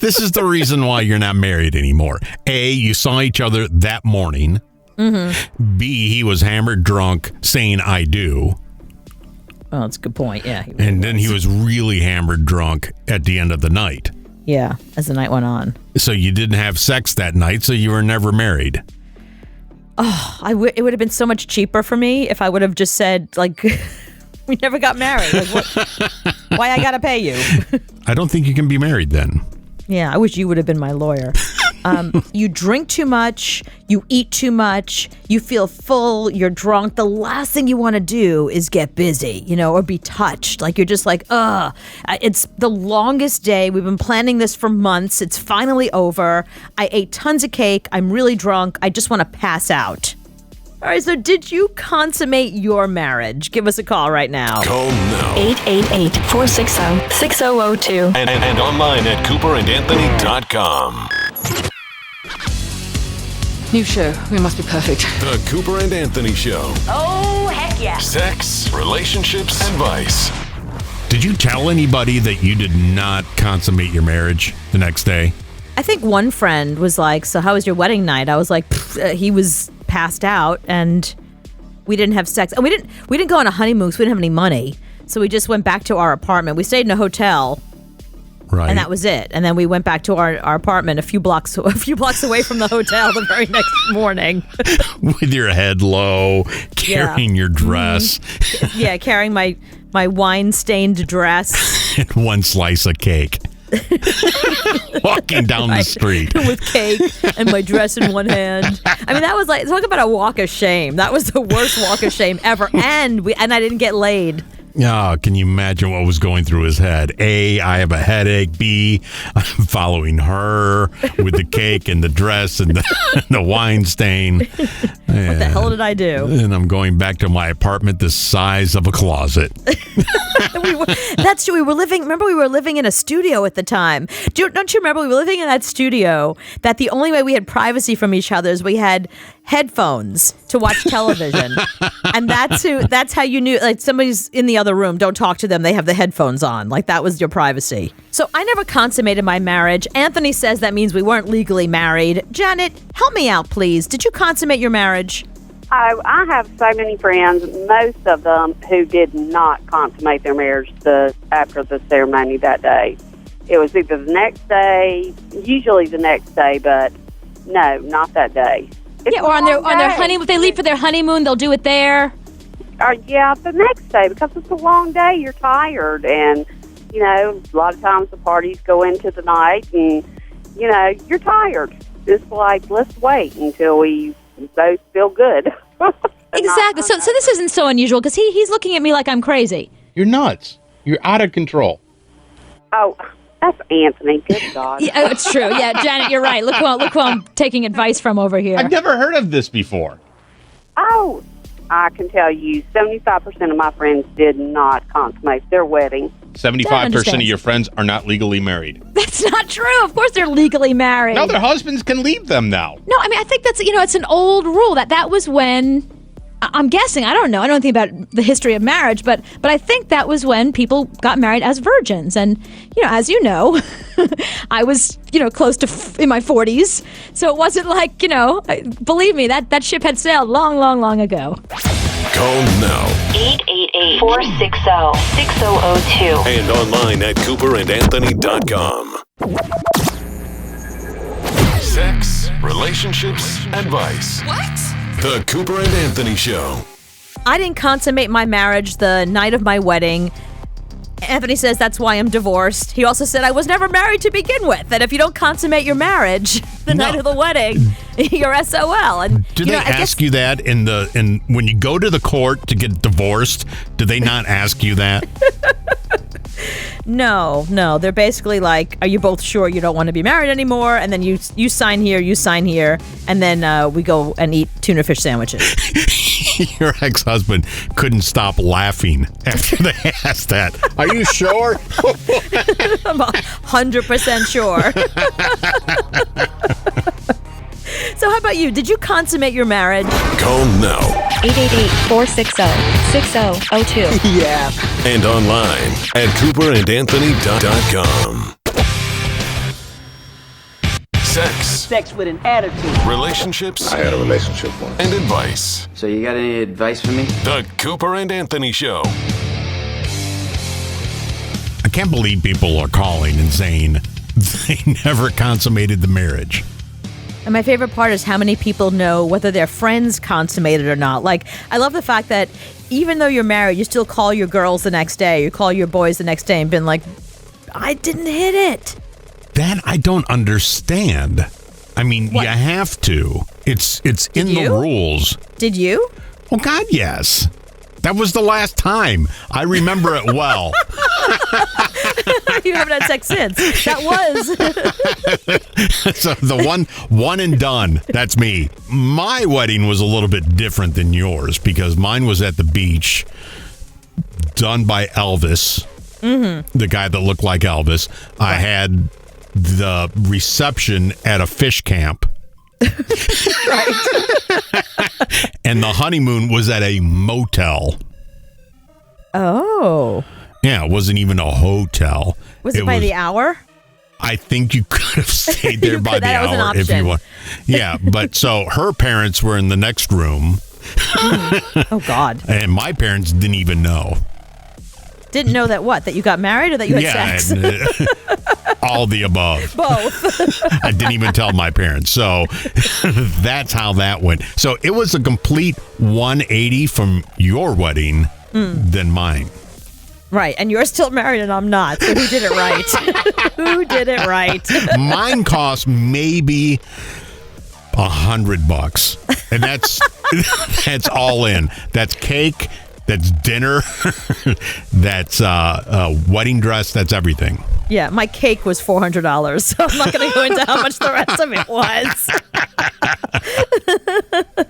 This is the reason why you're not married anymore. A, you saw each other that morning. Mm-hmm. B, he was hammered drunk saying, I do. Oh, that's a good point. Yeah. And then he was really hammered drunk at the end of the night. Yeah, as the night went on. So you didn't have sex that night, so you were never married. Oh, it would have been so much cheaper for me if I would have just said, like... We never got married. Like, why I gotta pay you? I don't think you can be married then. Yeah, I wish you would have been my lawyer. You drink too much, you eat too much, you feel full, you're drunk. The last thing you want to do is get busy, or be touched. Like, you're just like, ugh. It's the longest day. We've been planning this for months. It's finally over. I ate tons of cake. I'm really drunk. I just want to pass out. All right, so did you consummate your marriage? Give us a call right now. Call now. 888-460-6002. And online at CooperandAnthony.com. New show. We must be perfect. The Cooper and Anthony Show. Oh, heck yeah. Sex, relationships, advice. Did you tell anybody that you did not consummate your marriage the next day? I think one friend was like, so how was your wedding night? I was like, he was passed out and we didn't have sex. And we didn't go on a honeymoon because we didn't have any money. So we just went back to our apartment. We stayed in a hotel. Right. And that was it. And then we went back to our apartment a few blocks away from the hotel the very next morning. With your head low, carrying your dress. Mm-hmm. Yeah, carrying my wine-stained dress. And one slice of cake. Walking down the street. With cake and my dress in one hand. I mean, that was like, talk about a walk of shame. That was the worst walk of shame ever. And I didn't get laid. Oh, can you imagine what was going through his head? A, I have a headache. B, I'm following her with the cake and the dress and the wine stain. What the hell did I do? And I'm going back to my apartment the size of a closet. That's true. We were living in a studio at the time. Don't you remember we were living in that studio that the only way we had privacy from each other is we had headphones to watch television. And that's how you knew, like, somebody's in the other room, don't talk to them, they have the headphones on. Like, that was your privacy. So I never consummated my marriage. Anthony says that means we weren't legally married. Janet, help me out, please. Did you consummate your marriage? I have so many friends, most of them who did not consummate their marriage after the ceremony that day. It was either the next day, usually the next day, but no, not that day. Yeah, or on their honeymoon. If they leave for their honeymoon, they'll do it there. Yeah, the next day, because it's a long day. You're tired, and a lot of times the parties go into the night, and you're tired. It's like, let's wait until we both feel good. Exactly. So this isn't so unusual because he's looking at me like I'm crazy. You're nuts. You're out of control. Oh, that's Anthony. Good God. Yeah, it's true. Yeah, Janet, you're right. Look who I'm taking advice from over here. I've never heard of this before. Oh, I can tell you 75% of my friends did not consummate their wedding. 75% of your friends are not legally married. That's not true. Of course they're legally married. No, their husbands can leave them now. No, I mean, I think that's, it's an old rule. That was when, I'm guessing, I don't know anything about the history of marriage, but I think that was when people got married as virgins. And, as you know, I was, close to in my 40s. So it wasn't like, believe me, that ship had sailed long, long, long ago. Call now. 888-460-6002. And online at CooperandAnthony.com. Sex, relationships, advice. What? The Cooper and Anthony Show. I didn't consummate my marriage the night of my wedding. Anthony says that's why I'm divorced. He also said I was never married to begin with, that if you don't consummate your marriage the night of the wedding, you're SOL. And do they ask you that in when you go to the court to get divorced? Do they not ask you that? No. They're basically like, are you both sure you don't want to be married anymore? And then you sign here, and then we go and eat tuna fish sandwiches. Your ex-husband couldn't stop laughing after they asked that. Are you sure? I'm 100% sure. So how about you? Did you consummate your marriage? Call now. 888-460-6002. Yeah. And online at CooperandAnthony.com. Sex with an attitude. Relationships. I had a relationship once. And advice. So you got any advice for me? The Cooper and Anthony Show. I can't believe people are calling and saying they never consummated the marriage. And my favorite part is how many people know whether their friends consummated or not. Like, I love the fact that even though you're married, you still call your girls the next day, you call your boys the next day and been like, I didn't hit it. That I don't understand. I mean, you have to. It's in the rules. Did you? Oh, God, yes. That was the last time. I remember it well. You haven't had sex since. That was. So the one and done. That's me. My wedding was a little bit different than yours because mine was at the beach, done by Elvis, the guy that looked like Elvis. I had the reception at a fish camp. And the honeymoon was at a motel. Oh. Yeah, it wasn't even a hotel. Was it by the hour? I think you could have stayed there by the that was an hour if you option. want. Yeah, but so her parents were in the next room. Oh, God. And my parents didn't even know. Didn't know that what? That you got married or that you had sex? And, all the above. Both. I didn't even tell my parents. So that's how that went. So it was a complete 180 from your wedding than mine. Right. And you're still married and I'm not. So who did it right? Who did it right? Mine cost maybe $100. And that's all in. That's cake. That's dinner. That's a wedding dress. That's everything. Yeah, my cake was $400, so I'm not going to go into how much the rest of it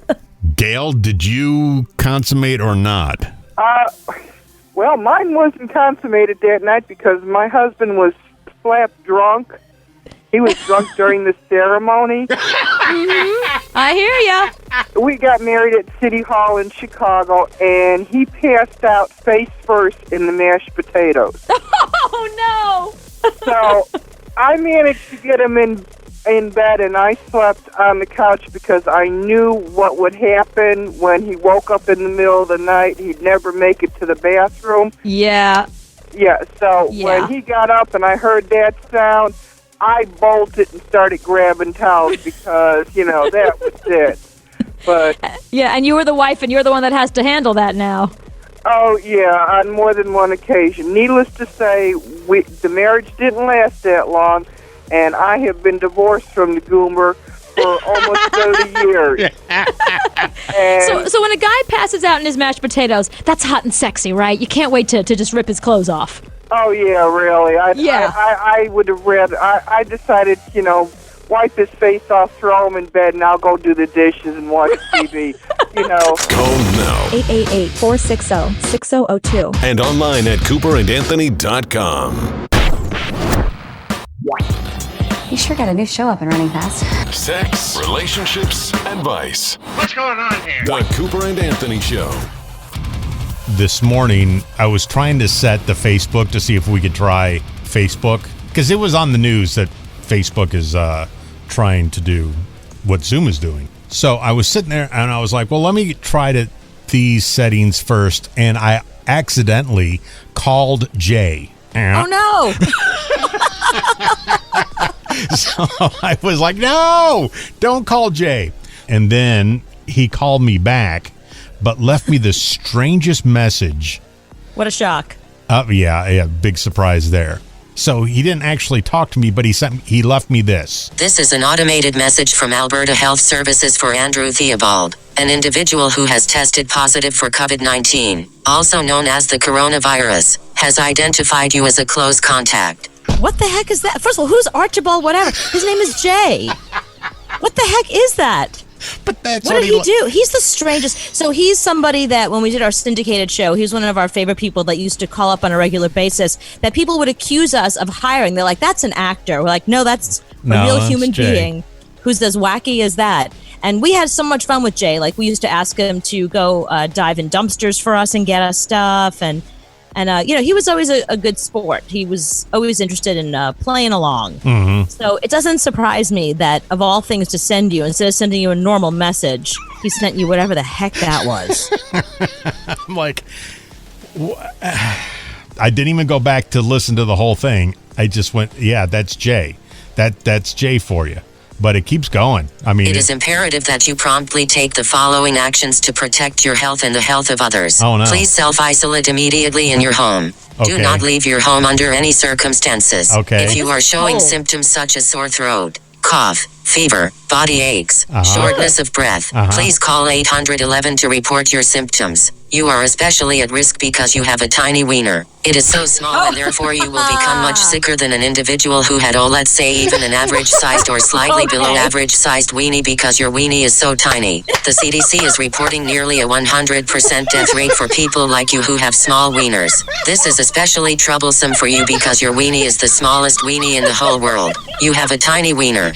was. Gail, did you consummate or not? Well, mine wasn't consummated that night because my husband was slap drunk. He was drunk during the ceremony. I hear ya. We got married at City Hall in Chicago, and he passed out face first in the mashed potatoes. Oh, no. So I managed to get him in bed, and I slept on the couch because I knew what would happen when he woke up in the middle of the night. He'd never make it to the bathroom. Yeah. Yeah, so when he got up and I heard that sound, I bolted and started grabbing towels because, that was it. But Yeah, and you were the wife, and you're the one that has to handle that now. oh, yeah, on more than one occasion. Needless to say, the marriage didn't last that long, and I have been divorced from the Goomer for almost 30 years. And So when a guy passes out in his mashed potatoes, that's hot and sexy, right? You can't wait to just rip his clothes off. oh, yeah, really. I would have rather. I decided, wipe his face off, throw him in bed, and I'll go do the dishes and watch TV. Call now 888-460-6002. and online at CooperandAnthony.com. You sure got a new show up and running fast. Sex, relationships, and vice. What's going on here? The Cooper and Anthony Show. This morning, I was trying to set the Facebook to see if we could try Facebook because it was on the news that Facebook is trying to do what Zoom is doing. So I was sitting there and I was like, well, let me try these settings first. And I accidentally called Jay. Oh, no. So I was like, no, don't call Jay. And then he called me back, but left me the strangest message. What a shock. Yeah, big surprise there. So he didn't actually talk to me, but he left me this. This is an automated message from Alberta Health Services for Andrew Theobald, an individual who has tested positive for COVID-19, also known as the coronavirus, has identified you as a close contact. What the heck is that? First of all, who's Archibald whatever? His name is Jay. What the heck is that? But that's what did he do? He's the strangest. So he's somebody that when we did our syndicated show, he was one of our favorite people that used to call up on a regular basis that people would accuse us of hiring. They're like, that's an actor. We're like, no, that's a real human being who's as wacky as that. And we had so much fun with Jay. Like we used to ask him to go dive in dumpsters for us and get us stuff. And he was always a good sport. He was always interested in playing along. Mm-hmm. So it doesn't surprise me that of all things to send you, instead of sending you a normal message, he sent you whatever the heck that was. I'm like, I didn't even go back to listen to the whole thing. I just went, yeah, that's Jay. That's Jay for you. But it keeps going. I mean, it is imperative that you promptly take the following actions to protect your health and the health of others. Oh, no. Please self-isolate immediately in your home. Do Okay. not leave your home under any circumstances. Okay. If you are showing symptoms such as sore throat, cough, fever, body aches, shortness of breath, please call 811 to report your symptoms. You are especially at risk because you have a tiny wiener. It is so small and therefore you will become much sicker than an individual who had, let's say even an average-sized or slightly below average-sized weenie because your weenie is so tiny. The CDC is reporting nearly a 100% death rate for people like you who have small wieners. This is especially troublesome for you because your weenie is the smallest weenie in the whole world. You have a tiny wiener.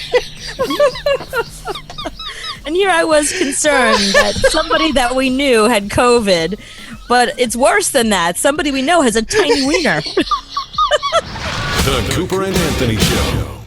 And here I was concerned that somebody that we knew had COVID, but it's worse than that. Somebody we know has a tiny wiener. The Cooper and Anthony Show.